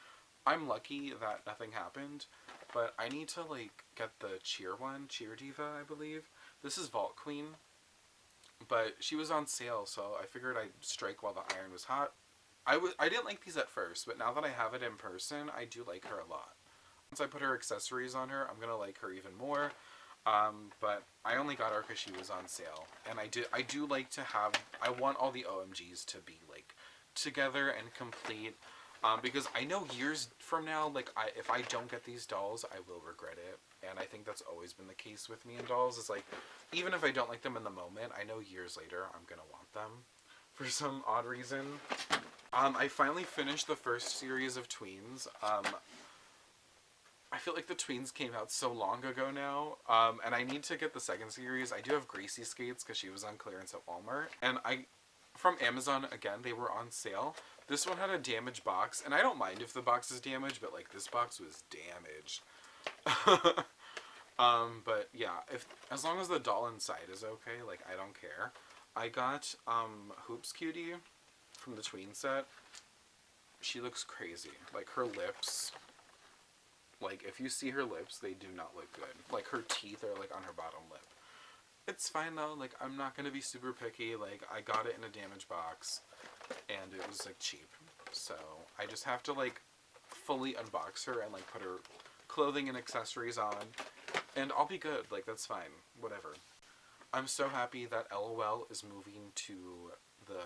I'm lucky that nothing happened, but I need to like get the cheer one, Cheer Diva, I believe. This is Vault Queen, but she was on sale, so I figured I'd strike while the iron was hot. I didn't like these at first, but now that I have it in person, I do like her a lot. Once I put her accessories on her, I'm gonna like her even more. But I only got her because she was on sale, and I do like to have, I want all the OMGs to be like together and complete, because I know years from now, like if I don't get these dolls, I will regret it, and I think that's always been the case with me in dolls. Is like, even if I don't like them in the moment, I know years later I'm gonna want them for some odd reason. I finally finished the first series of Tweens. I feel like the Tweens came out so long ago now, and I need to get the second series. I do have Gracie skates because she was on clearance at Walmart, and from Amazon, again, they were on sale. This one had a damaged box, and I don't mind if the box is damaged, but like this box was damaged. But yeah, as long as the doll inside is okay, like I don't care. I got Hoops Cutie from the Tween set. She looks crazy. Like her lips, like if you see her lips, they do not look good. Like her teeth are like on her bottom lip. It's fine though, like I'm not gonna be super picky. Like I got it in a damaged box and it was like cheap. So I just have to like fully unbox her and like put her clothing and accessories on and I'll be good. Like that's fine. Whatever. I'm so happy that L.O.L is moving to the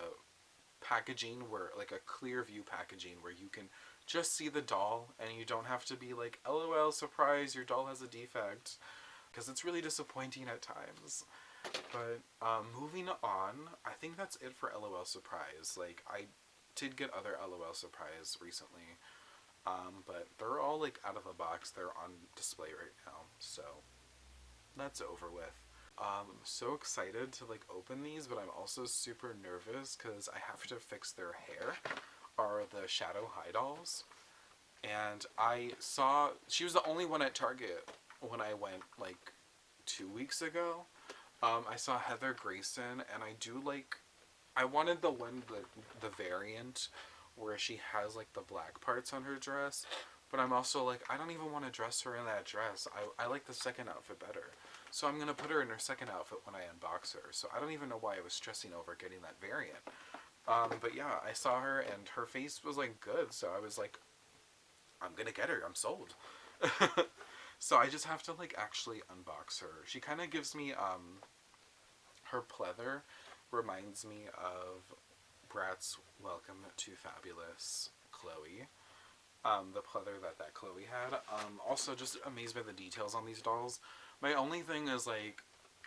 packaging where like a clear view packaging where you can just see the doll and you don't have to be like, LOL, surprise, your doll has a defect, because it's really disappointing at times. But moving on, I think that's it for LOL surprise. Like I did get other LOL surprise recently, but they're all like out of the box. They're on display right now, so that's over with. I'm so excited to like open these, but I'm also super nervous because I have to fix their hair, are the Shadow High dolls. And I saw, she was the only one at Target when I went like 2 weeks ago. I saw Heather Grayson, and I wanted the one, the variant where she has like the black parts on her dress, but I'm also like, I don't even want to dress her in that dress. I like the second outfit better. So I'm going to put her in her second outfit when I unbox her. So I don't even know why I was stressing over getting that variant. But yeah, I saw her and her face was like good. So I was like, I'm going to get her. I'm sold. So I just have to like actually unbox her. She kind of gives me, her pleather reminds me of Bratz Welcome to Fabulous Chloe. The pleather that Chloe had. Also just amazed by the details on these dolls. My only thing is like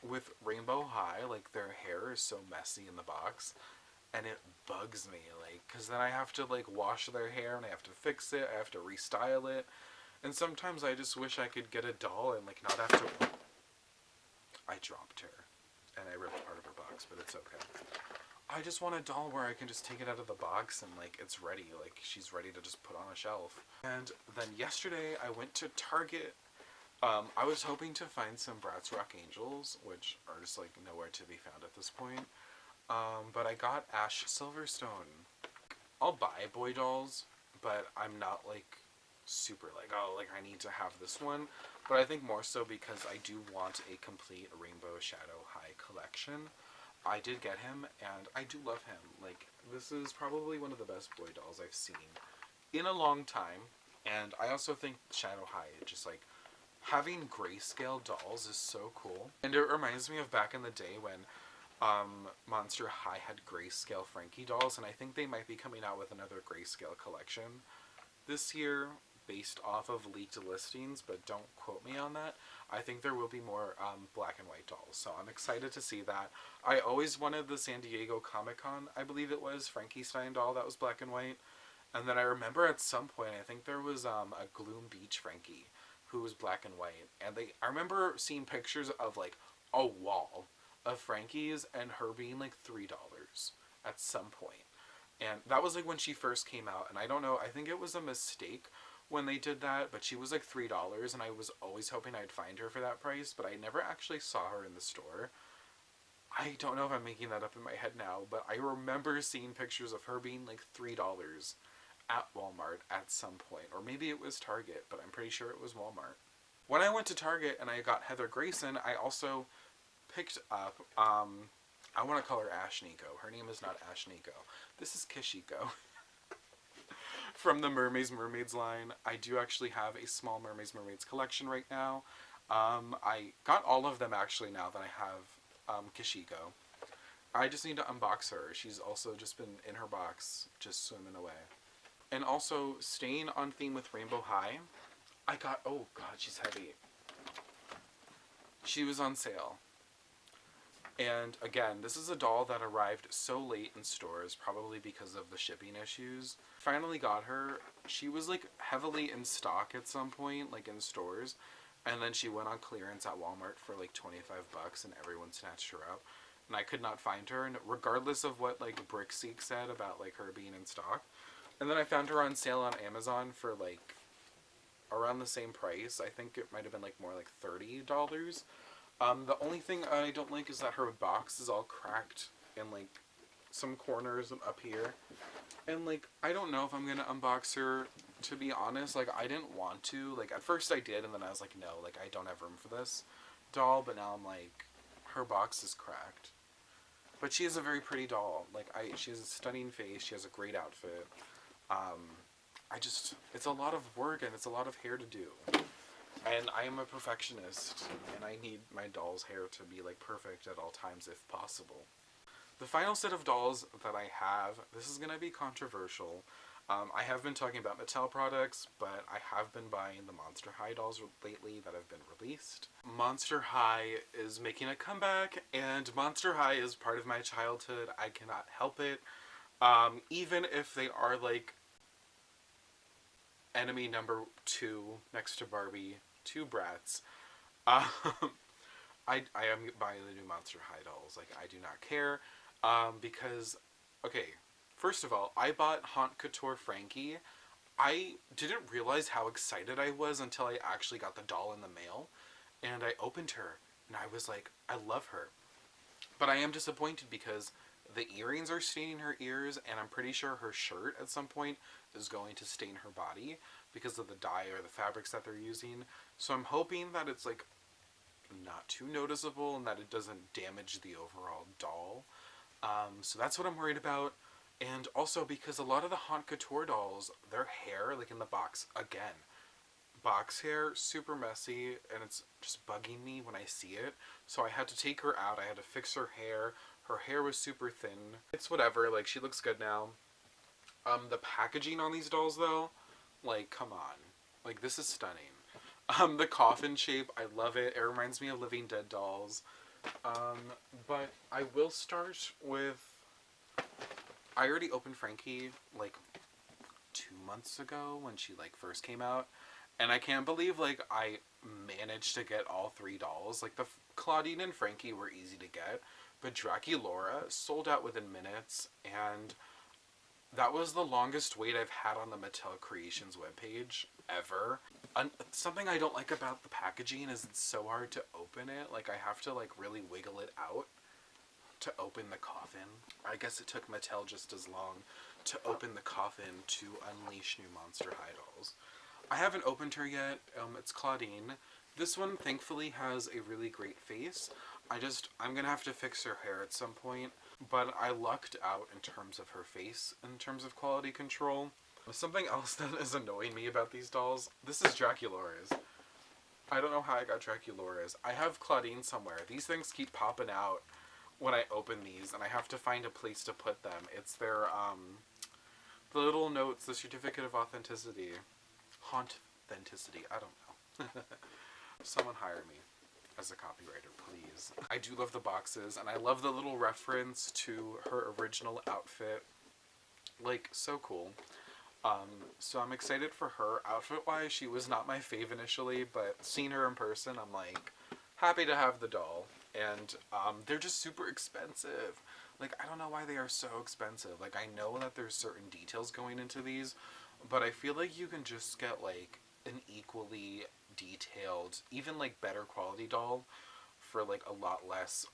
with Rainbow High, like their hair is so messy in the box and it bugs me, like, because then I have to like wash their hair and I have to fix it, I have to restyle it, and sometimes I just wish I could get a doll and like not have to. I dropped her and I ripped part of her box, but it's okay. I just want a doll where I can just take it out of the box and like it's ready, like she's ready to just put on a shelf. And then yesterday I went to Target. I was hoping to find some Bratz Rock Angels, which are just like nowhere to be found at this point. But I got Ash Silverstone. I'll buy boy dolls, but I'm not like super like, oh, like I need to have this one. But I think more so because I do want a complete Rainbow Shadow High collection. I did get him, and I do love him. Like, this is probably one of the best boy dolls I've seen in a long time. And I also think Shadow High, just like, having grayscale dolls is so cool. And it reminds me of back in the day when Monster High had grayscale Frankie dolls, and I think they might be coming out with another grayscale collection this year based off of leaked listings, but don't quote me on that. I think there will be more black and white dolls, so I'm excited to see that. I always wanted the San Diego Comic-Con, I believe it was, Frankenstein doll that was black and white. And then I remember at some point, I think there was a Gloom Beach Frankie who was black and white. And I remember seeing pictures of like a wall of Frankies and her being like $3 at some point. And that was like when she first came out. And I don't know, I think it was a mistake when they did that, but she was like $3 and I was always hoping I'd find her for that price, but I never actually saw her in the store. I don't know if I'm making that up in my head now, but I remember seeing pictures of her being like $3 at Walmart at some point. Or maybe it was Target, but I'm pretty sure it was Walmart. When I went to Target and I got Heather Grayson, I also picked up, I want to call her Ash Nico. Her name is not Ash Nico. This is Kishiko. From the Mermaids line. I do actually have a small Mermaids collection right now. I got all of them actually now that I have Kishiko. I just need to unbox her. She's also just been in her box, just swimming away. And also, staying on theme with Rainbow High, I got, oh god, she's heavy. She was on sale. And again, this is a doll that arrived so late in stores, probably because of the shipping issues. Finally got her. She was like heavily in stock at some point, like in stores. And then she went on clearance at Walmart for like $25 and everyone snatched her up. And I could not find her, and regardless of what like Brickseek said about like her being in stock. And then I found her on sale on Amazon for like around the same price. I think it might have been like more like $30. The only thing I don't like is that her box is all cracked in like some corners up here. And like, I don't know if I'm gonna unbox her, to be honest. Like, I didn't want to. Like, at first I did, and then I was like, no, like, I don't have room for this doll. But now I'm like, her box is cracked. But she is a very pretty doll. Like, she has a stunning face. She has a great outfit. It's a lot of work and it's a lot of hair to do. And I am a perfectionist, and I need my doll's hair to be like perfect at all times if possible. The final set of dolls that I have, this is going to be controversial. I have been talking about Mattel products, but I have been buying the Monster High dolls lately that have been released. Monster High is making a comeback, and Monster High is part of my childhood. I cannot help it. Even if they are like enemy number 2 next to Barbie, 2 Bratz. I am buying the new Monster High dolls. Like, I do not care. Because, okay, first of all, I bought Haute Couture Frankie. I didn't realize how excited I was until I actually got the doll in the mail. And I opened her, and I was like, I love her. But I am disappointed because the earrings are staining her ears, and I'm pretty sure her shirt at some point is going to stain her body because of the dye or the fabrics that they're using. So I'm hoping that it's like not too noticeable and that it doesn't damage the overall doll. So that's what I'm worried about. And also because a lot of the Haute Couture dolls, their hair, like in the box, again, box hair, super messy, and it's just bugging me when I see it. So I had to take her out. I had to fix her hair. Her hair was super thin. It's whatever, like, she looks good now. The packaging on these dolls, though, like, come on. Like, this is stunning. The coffin shape, I love it. It reminds me of Living Dead dolls. But I will start with... I already opened Frankie, like, 2 months ago when she, like, first came out. And I can't believe, like, I managed to get all 3 dolls. Like, the Claudine and Frankie were easy to get. But Draculaura sold out within minutes, and that was the longest wait I've had on the Mattel Creations webpage ever. Something I don't like about the packaging is it's so hard to open it. Like, I have to, like, really wiggle it out to open the coffin. I guess it took Mattel just as long to open the coffin to unleash new Monster High dolls. I haven't opened her yet. It's Claudine, This one thankfully has a really great face. I'm gonna have to fix her hair at some point, but I lucked out in terms of her face, in terms of quality control. Something else that is annoying me about these dolls, this is Draculaura's. I don't know how I got Draculaura's. I have Claudine somewhere. These things keep popping out when I open these, and I have to find a place to put them. It's their, the little notes, the certificate of authenticity. Authenticity, I don't know. Someone hire me as a copywriter, please. I do love the boxes, and I love the little reference to her original outfit. Like, so cool. So I'm excited for her. Outfit-wise, she was not my fave initially, but seeing her in person, I'm like, happy to have the doll. And they're just super expensive. Like, I don't know why they are so expensive. Like, I know that there's certain details going into these, but I feel like you can just get, like, an equally detailed, even, like, better quality doll for, like, a lot less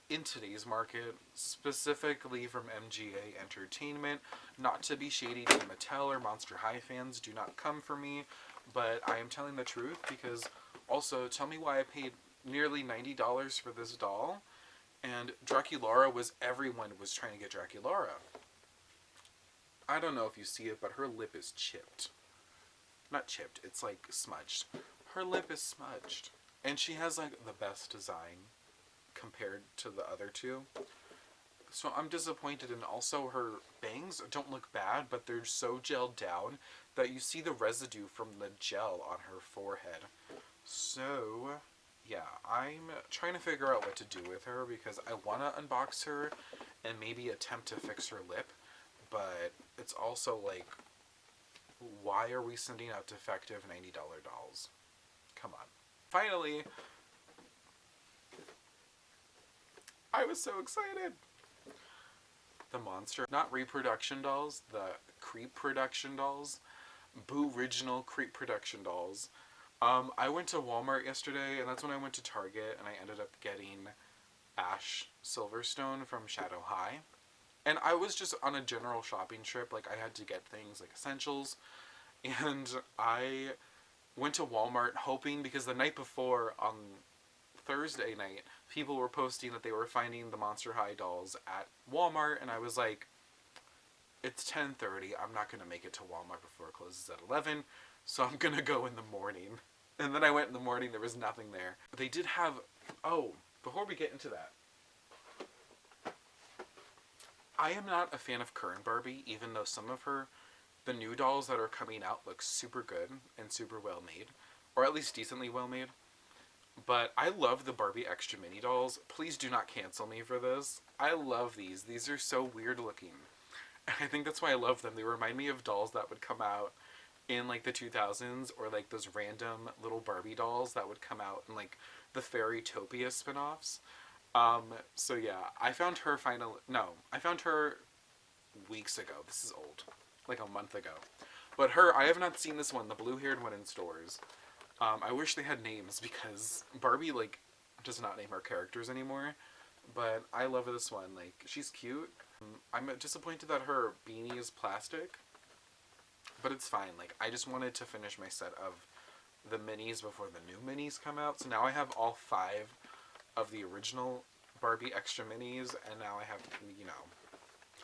in today's market, specifically from MGA Entertainment. Not to be shady to Mattel or Monster High fans, do not come for me, but I am telling the truth, because also, tell me why I paid nearly $90 for this doll, and Draculaura was, everyone was trying to get Draculaura. I don't know if you see it, but her lip is chipped. Not chipped, it's like smudged. Her lip is smudged. And she has like the best design compared to the other two. So I'm disappointed, and also her bangs don't look bad, but they're so gelled down that you see the residue from the gel on her forehead. So, yeah, I'm trying to figure out what to do with her, because I want to unbox her and maybe attempt to fix her lip, but it's also like, why are we sending out defective $90 dolls? Come on. Finally, I was so excited. The monster, not reproduction dolls, the creep production dolls. Boo original creep production dolls. I went to Walmart yesterday, and that's when I went to Target, and I ended up getting Ash Silverstone from Shadow High. And I was just on a general shopping trip, like I had to get things like essentials, and I went to Walmart hoping, because the night before, on Thursday night, people were posting that they were finding the Monster High dolls at Walmart, and I was like, it's 10:30, I'm not going to make it to Walmart before it closes at 11, so I'm going to go in the morning. And then I went in the morning, there was nothing there. They did have, oh, before we get into that, I am not a fan of current Barbie, even though some of the new dolls that are coming out look super good and super well made, or at least decently well made. But I love the Barbie Extra Mini dolls. Please do not cancel me for this. I love these. These are so weird looking. And I think that's why I love them. They remind me of dolls that would come out in like the 2000s, or like those random little Barbie dolls that would come out in like the Fairytopia spin-offs. So yeah, I found her I found her weeks ago. This is old. Like a month ago. But her, I have not seen this one, the blue-haired one, in stores. I wish they had names, because Barbie, like, does not name her characters anymore. But I love this one. Like, she's cute. I'm disappointed that her beanie is plastic. But it's fine. Like, I just wanted to finish my set of the minis before the new minis come out. So now I have all 5 of the original Barbie Extra Minis. And now I have,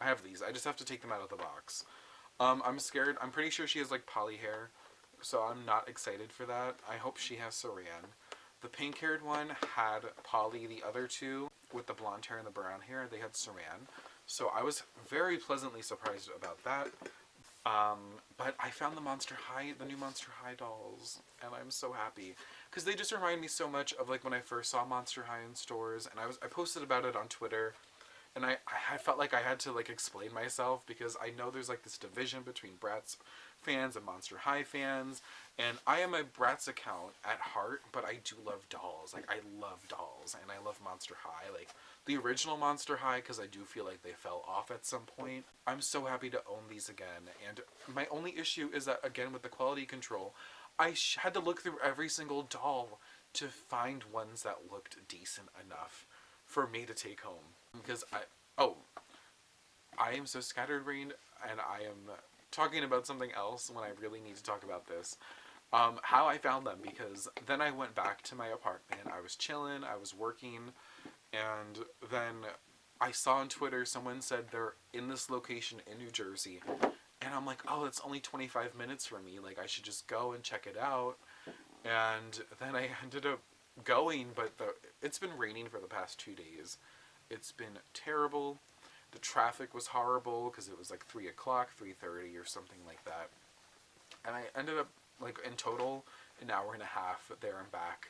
I have these. I just have to take them out of the box. I'm scared. I'm pretty sure she has, like, poly hair. So I'm not excited for that. I hope she has Saran. The pink-haired one had Polly. The other two, with the blonde hair and the brown hair, they had Saran. So I was very pleasantly surprised about that. But I found the new Monster High dolls, and I'm so happy. Because they just remind me so much of, like, when I first saw Monster High in stores, and I posted about it on Twitter. And I felt like I had to, like, explain myself, because I know there's, like, this division between Bratz fans and Monster High fans, and I am a Bratz account at heart, but I do love dolls. Like, I love dolls, and I love Monster High. Like, the original Monster High, because I do feel like they fell off at some point. I'm so happy to own these again, and my only issue is that, again, with the quality control, I had to look through every single doll to find ones that looked decent enough for me to take home. Because I am so scatterbrained, and I am talking about something else when I really need to talk about this. how I found them, because then I went back to my apartment. I was chilling, I was working, and then I saw on Twitter someone said they're in this location in New Jersey. And I'm like, oh, it's only 25 minutes from me. Like, I should just go and check it out. And then I ended up going, but it's been raining for the past 2 days. It's been terrible. The traffic was horrible because it was like 3 o'clock, 3:30 or something like that. And I ended up, like, in total, an hour and a half there and back.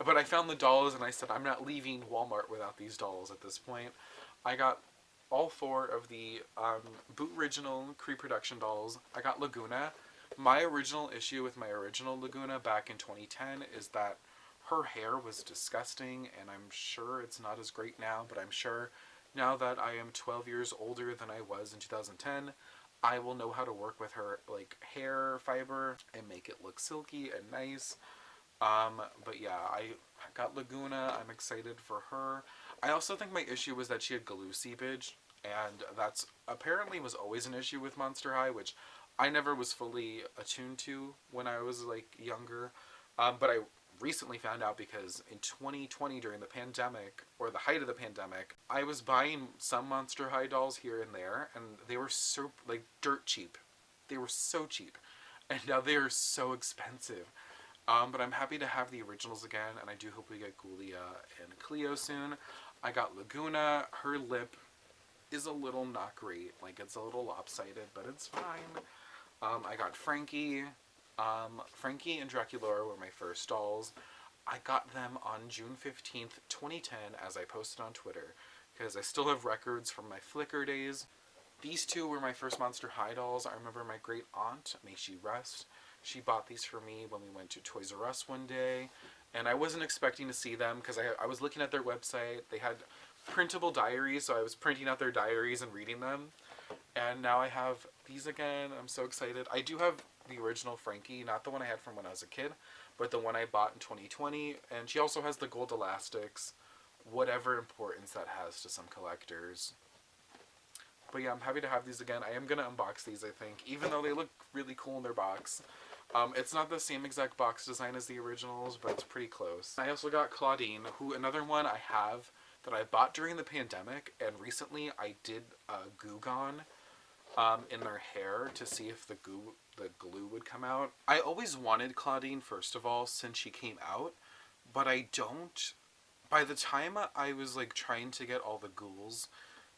But I found the dolls, and I said, I'm not leaving Walmart without these dolls at this point. I got all four of the Boot Original pre-production dolls. I got Laguna. My original issue with my original Laguna back in 2010 is that her hair was disgusting, and I'm sure it's not as great now, but I'm sure now that I am 12 years older than I was in 2010, I will know how to work with her, like, hair fiber and make it look silky and nice. But yeah, I got Laguna. I'm excited for her. I also think my issue was that she had glue seepage, and that's apparently was always an issue with Monster High, which I never was fully attuned to when I was, like, younger. But I recently found out because in 2020, during the pandemic, or the height of the pandemic, I was buying some Monster High dolls here and there, and they were so, like, dirt cheap. They were so cheap. And now they are so expensive. But I'm happy to have the originals again, and I do hope we get Ghoulia and Cleo soon. I got Laguna. Her lip is a little not great. Like, it's a little lopsided, but it's fine. I got Frankie. Frankie and Draculaura were my first dolls. I got them on June 15th, 2010, as I posted on Twitter, because I still have records from my Flickr days. These two were my first Monster High dolls. I remember my great aunt, may she rest, she bought these for me when we went to Toys R Us one day, and I wasn't expecting to see them because I was looking at their website. They had printable diaries, so I was printing out their diaries and reading them. And now I have these again. I'm so excited. I do have the original Frankie, not the one I had from when I was a kid, but the one I bought in 2020. And she also has the gold elastics, whatever importance that has to some collectors. But yeah, I'm happy to have these again. I am going to unbox these, I think, even though they look really cool in their box. It's not the same exact box design as the originals, but it's pretty close. I also got Claudine, who, another one I have that I bought during the pandemic, and recently I did Goo Gone in their hair to see if the glue would come out. I always wanted Claudine, first of all, since she came out, but I don't. By the time I was, like, trying to get all the ghouls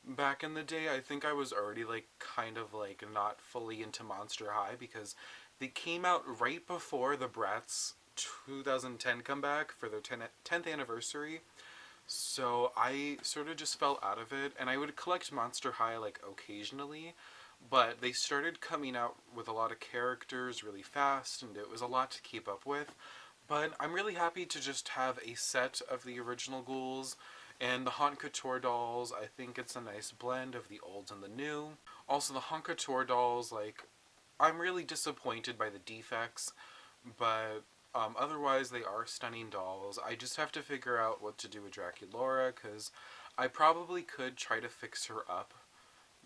back in the day, I think I was already, like, kind of, like, not fully into Monster High, because they came out right before the Bratz 2010 comeback for their 10th anniversary. So I sort of just fell out of it, and I would collect Monster High, like, occasionally, but they started coming out with a lot of characters really fast, and it was a lot to keep up with. But I'm really happy to just have a set of the original ghouls, and the Haute Couture dolls. I think it's a nice blend of the old and the new. Also, the Haute Couture dolls, like, I'm really disappointed by the defects, but otherwise they are stunning dolls. I just have to figure out what to do with Draculaura, because I probably could try to fix her up,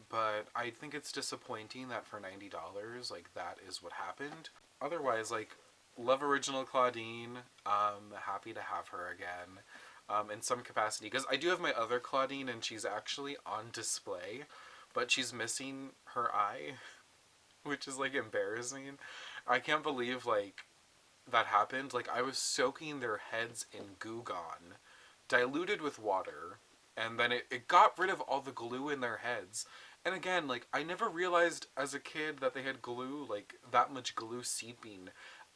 but I think it's disappointing that for $90, like, that is what happened. Otherwise, like, love original Claudine. Happy to have her again. In some capacity, because I do have my other Claudine, and she's actually on display, but she's missing her eye, which is, like, embarrassing. I can't believe, like, that happened. Like, I was soaking their heads in Goo Gone, diluted with water, and then it got rid of all the glue in their heads. And again, like, I never realized as a kid that they had glue, like, that much glue seeping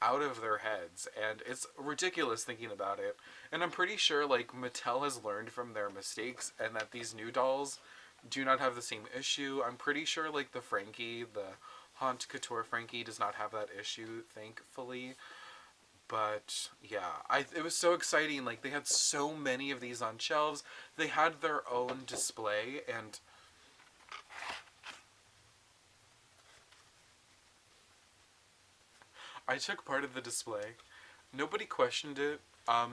out of their heads, and it's ridiculous thinking about it. And I'm pretty sure, like, Mattel has learned from their mistakes, and that these new dolls do not have the same issue. I'm pretty sure, like, the Frankie, the Haute Couture Frankie, does not have that issue, thankfully. But yeah, it was so exciting. Like, they had so many of these on shelves. They had their own display, and I took part of the display. Nobody questioned it.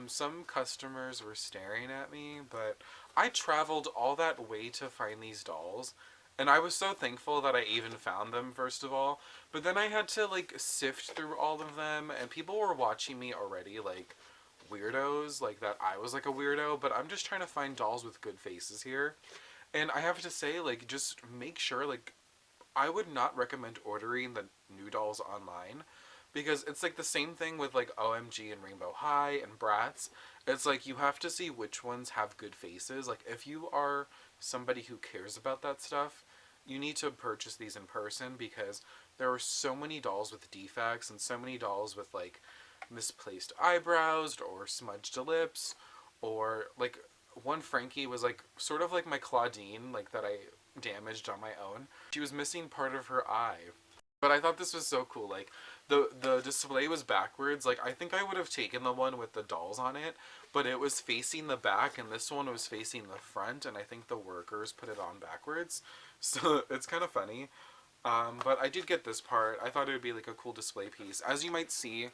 Some customers were staring at me, but I traveled all that way to find these dolls, And I was so thankful that I even found them, first of all. But then I had to, like, sift through all of them, and people were watching me already, like, weirdos, like, that I was, like, a weirdo. But I'm just trying to find dolls with good faces here. And I have to say, like, just make sure, like, I would not recommend ordering the new dolls online. Because it's, like, the same thing with, like, OMG and Rainbow High and Bratz. It's, like, you have to see which ones have good faces. Like, if you are somebody who cares about that stuff, you need to purchase these in person, because there are so many dolls with defects and so many dolls with, like, misplaced eyebrows or smudged lips, or, like, one Frankie was, like, sort of like my Claudine, like, that I damaged on my own. She was missing part of her eye. But I thought this was so cool. Like, the display was backwards. Like, I think I would have taken the one with the dolls on it, but it was facing the back, and this one was facing the front, and I think the workers put it on backwards. So it's kind of funny. But I did get this part. I thought it would be, like, a cool display piece. As you might see,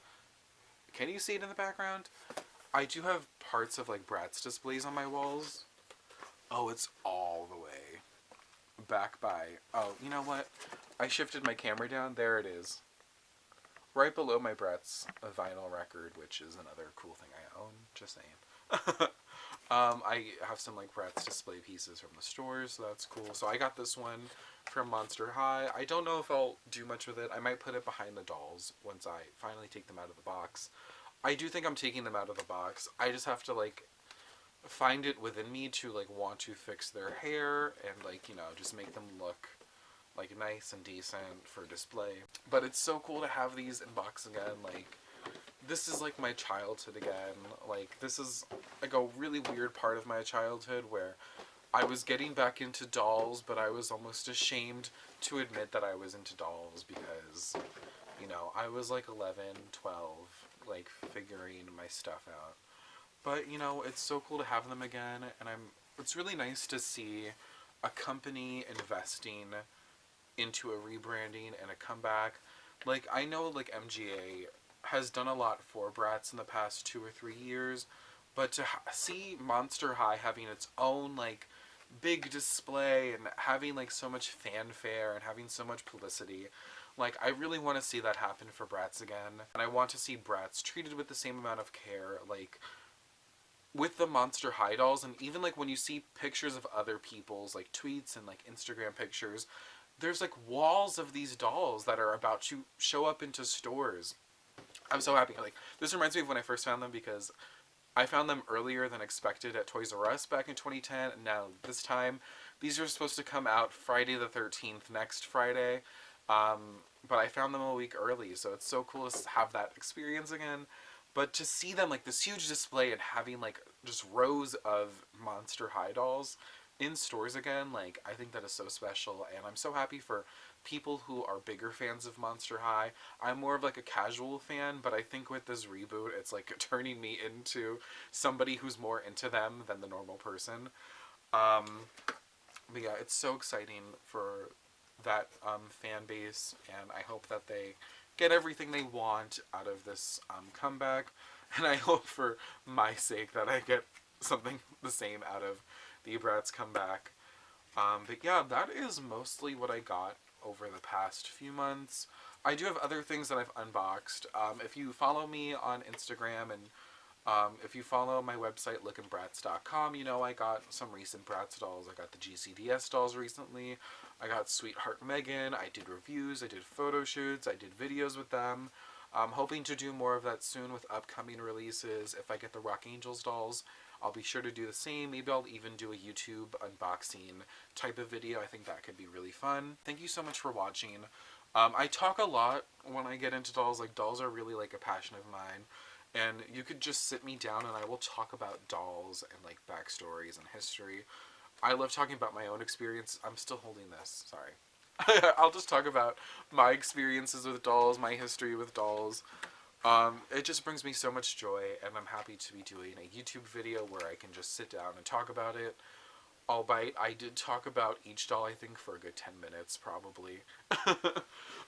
can you see it in the background? I do have parts of, like, Bratz displays on my walls. Oh, it's all the way back by... Oh, you know what? I shifted my camera down. There it is. Right below my Bratz vinyl record, which is another cool thing I own. Just saying. I have some, like, Bratz display pieces from the stores, so that's cool. So I got this one from Monster High. I don't know if I'll do much with it. I might put it behind the dolls once I finally take them out of the box. I do think I'm taking them out of the box. I just have to, like, find it within me to, like, want to fix their hair and, like, you know, just make them look, like, nice and decent for display. But it's so cool to have these in box again. Like, this is, like, my childhood again. Like, this is, like, a really weird part of my childhood where I was getting back into dolls, but I was almost ashamed to admit that I was into dolls because, you know, I was, like, 11, 12, like, figuring my stuff out. But, you know, it's so cool to have them again, and it's really nice to see a company investing into a rebranding and a comeback. Like, I know, like, MGA has done a lot for Bratz in the past 2 or 3 years, but to see Monster High having its own, like, big display and having, like, so much fanfare and having so much publicity, like, I really want to see that happen for Bratz again. And I want to see Bratz treated with the same amount of care, like, with the Monster High dolls. And even, like, when you see pictures of other people's, like, tweets and, like, Instagram pictures, there's, like, walls of these dolls that are about to show up into stores. I'm so happy. Like, this reminds me of when I first found them, because I found them earlier than expected at Toys R Us back in 2010, and now this time, these are supposed to come out Friday the 13th, next Friday, but I found them a week early, so it's so cool to have that experience again. But to see them, like, this huge display and having, like, just rows of Monster High dolls in stores again, like, I think that is so special, and I'm so happy for people who are bigger fans of Monster High. I'm more of, like, a casual fan, but I think with this reboot, it's, like, turning me into somebody who's more into them than the normal person. But yeah, it's so exciting for that fan base, and I hope that they get everything they want out of this comeback, and I hope for my sake that I get something the same out of the Bratz comeback. But yeah, that is mostly what I got over the past few months. I do have other things that I've unboxed. If you follow me on Instagram and if you follow my website, lookinbratz.com, you know I got some recent Bratz dolls. I got the GCDS dolls recently. I got Sweetheart Megan. I did reviews. I did photo shoots. I did videos with them. I'm hoping to do more of that soon with upcoming releases. If I get the Rock Angelz dolls, I'll be sure to do the same. Maybe I'll even do a YouTube unboxing type of video. I think that could be really fun. Thank you so much for watching. I talk a lot when I get into dolls. Like, dolls are really, like, a passion of mine. And you could just sit me down and I will talk about dolls and, like, backstories and history. I love talking about my own experience. I'm still holding this. Sorry. I'll just talk about my experiences with dolls, my history with dolls. It just brings me so much joy, and I'm happy to be doing a YouTube video where I can just sit down and talk about it. Albeit, I did talk about each doll, I think, for a good 10 minutes, probably.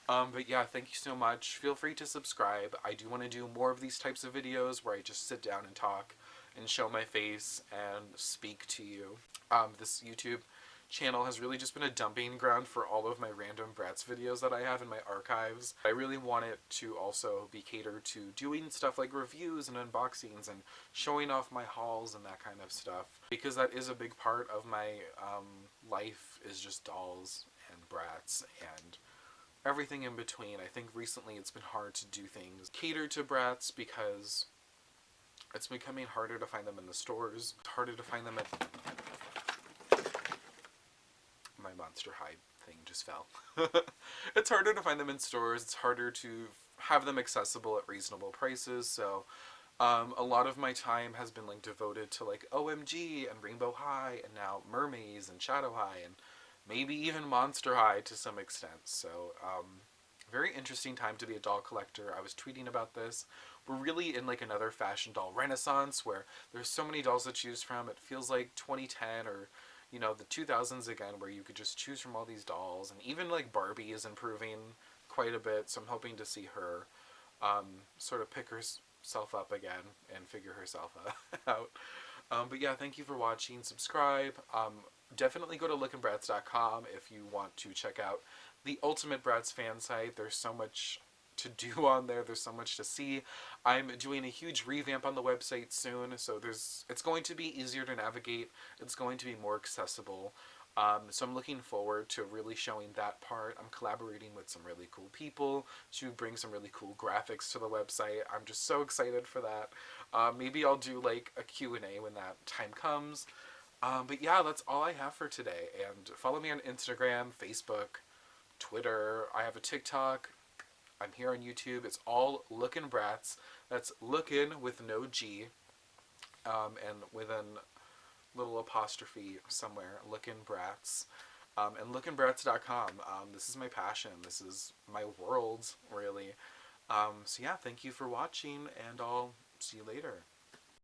But yeah, thank you so much. Feel free to subscribe. I do want to do more of these types of videos where I just sit down and talk and show my face and speak to you. This YouTube channel has really just been a dumping ground for all of my random Bratz videos that I have in my archives. I really want it to also be catered to doing stuff like reviews and unboxings and showing off my hauls and that kind of stuff, because that is a big part of my life, is just dolls and Bratz and everything in between. I think recently it's been hard to do things catered to Bratz because it's becoming harder to find them in the stores. It's harder to find them at... My Monster High thing just fell. It's harder to find them in stores. It's harder to have them accessible at reasonable prices. So a lot of my time has been like devoted to like OMG and Rainbow High and now Mermaids and Shadow High and maybe even Monster High to some extent. So very interesting time to be a doll collector. I was tweeting about this. We're really in like another fashion doll renaissance where there's so many dolls to choose from. It feels like 2010 or, you know, the 2000s again, where you could just choose from all these dolls. And even like Barbie is improving quite a bit, so I'm hoping to see her sort of pick herself up again and figure herself out. But yeah, thank you for watching. Subscribe. Definitely go to lookinbratz.com if you want to check out the Ultimate Bratz fan site. There's so much to do on there. There's so much to see. I'm doing a huge revamp on the website soon, so it's going to be easier to navigate. It's going to be more accessible. So I'm looking forward to really showing that part. I'm collaborating with some really cool people to bring some really cool graphics to the website. I'm just so excited for that. Maybe I'll do like a Q&A when that time comes. But yeah, that's all I have for today. And follow me on Instagram, Facebook, Twitter. I have a TikTok. I'm here on YouTube. It's all Lookin Bratz. That's Lookin with no G, and with a little apostrophe somewhere. Lookin Bratz, and lookinbratz.com. This is my passion. This is my world, really. So yeah, thank you for watching, and I'll see you later.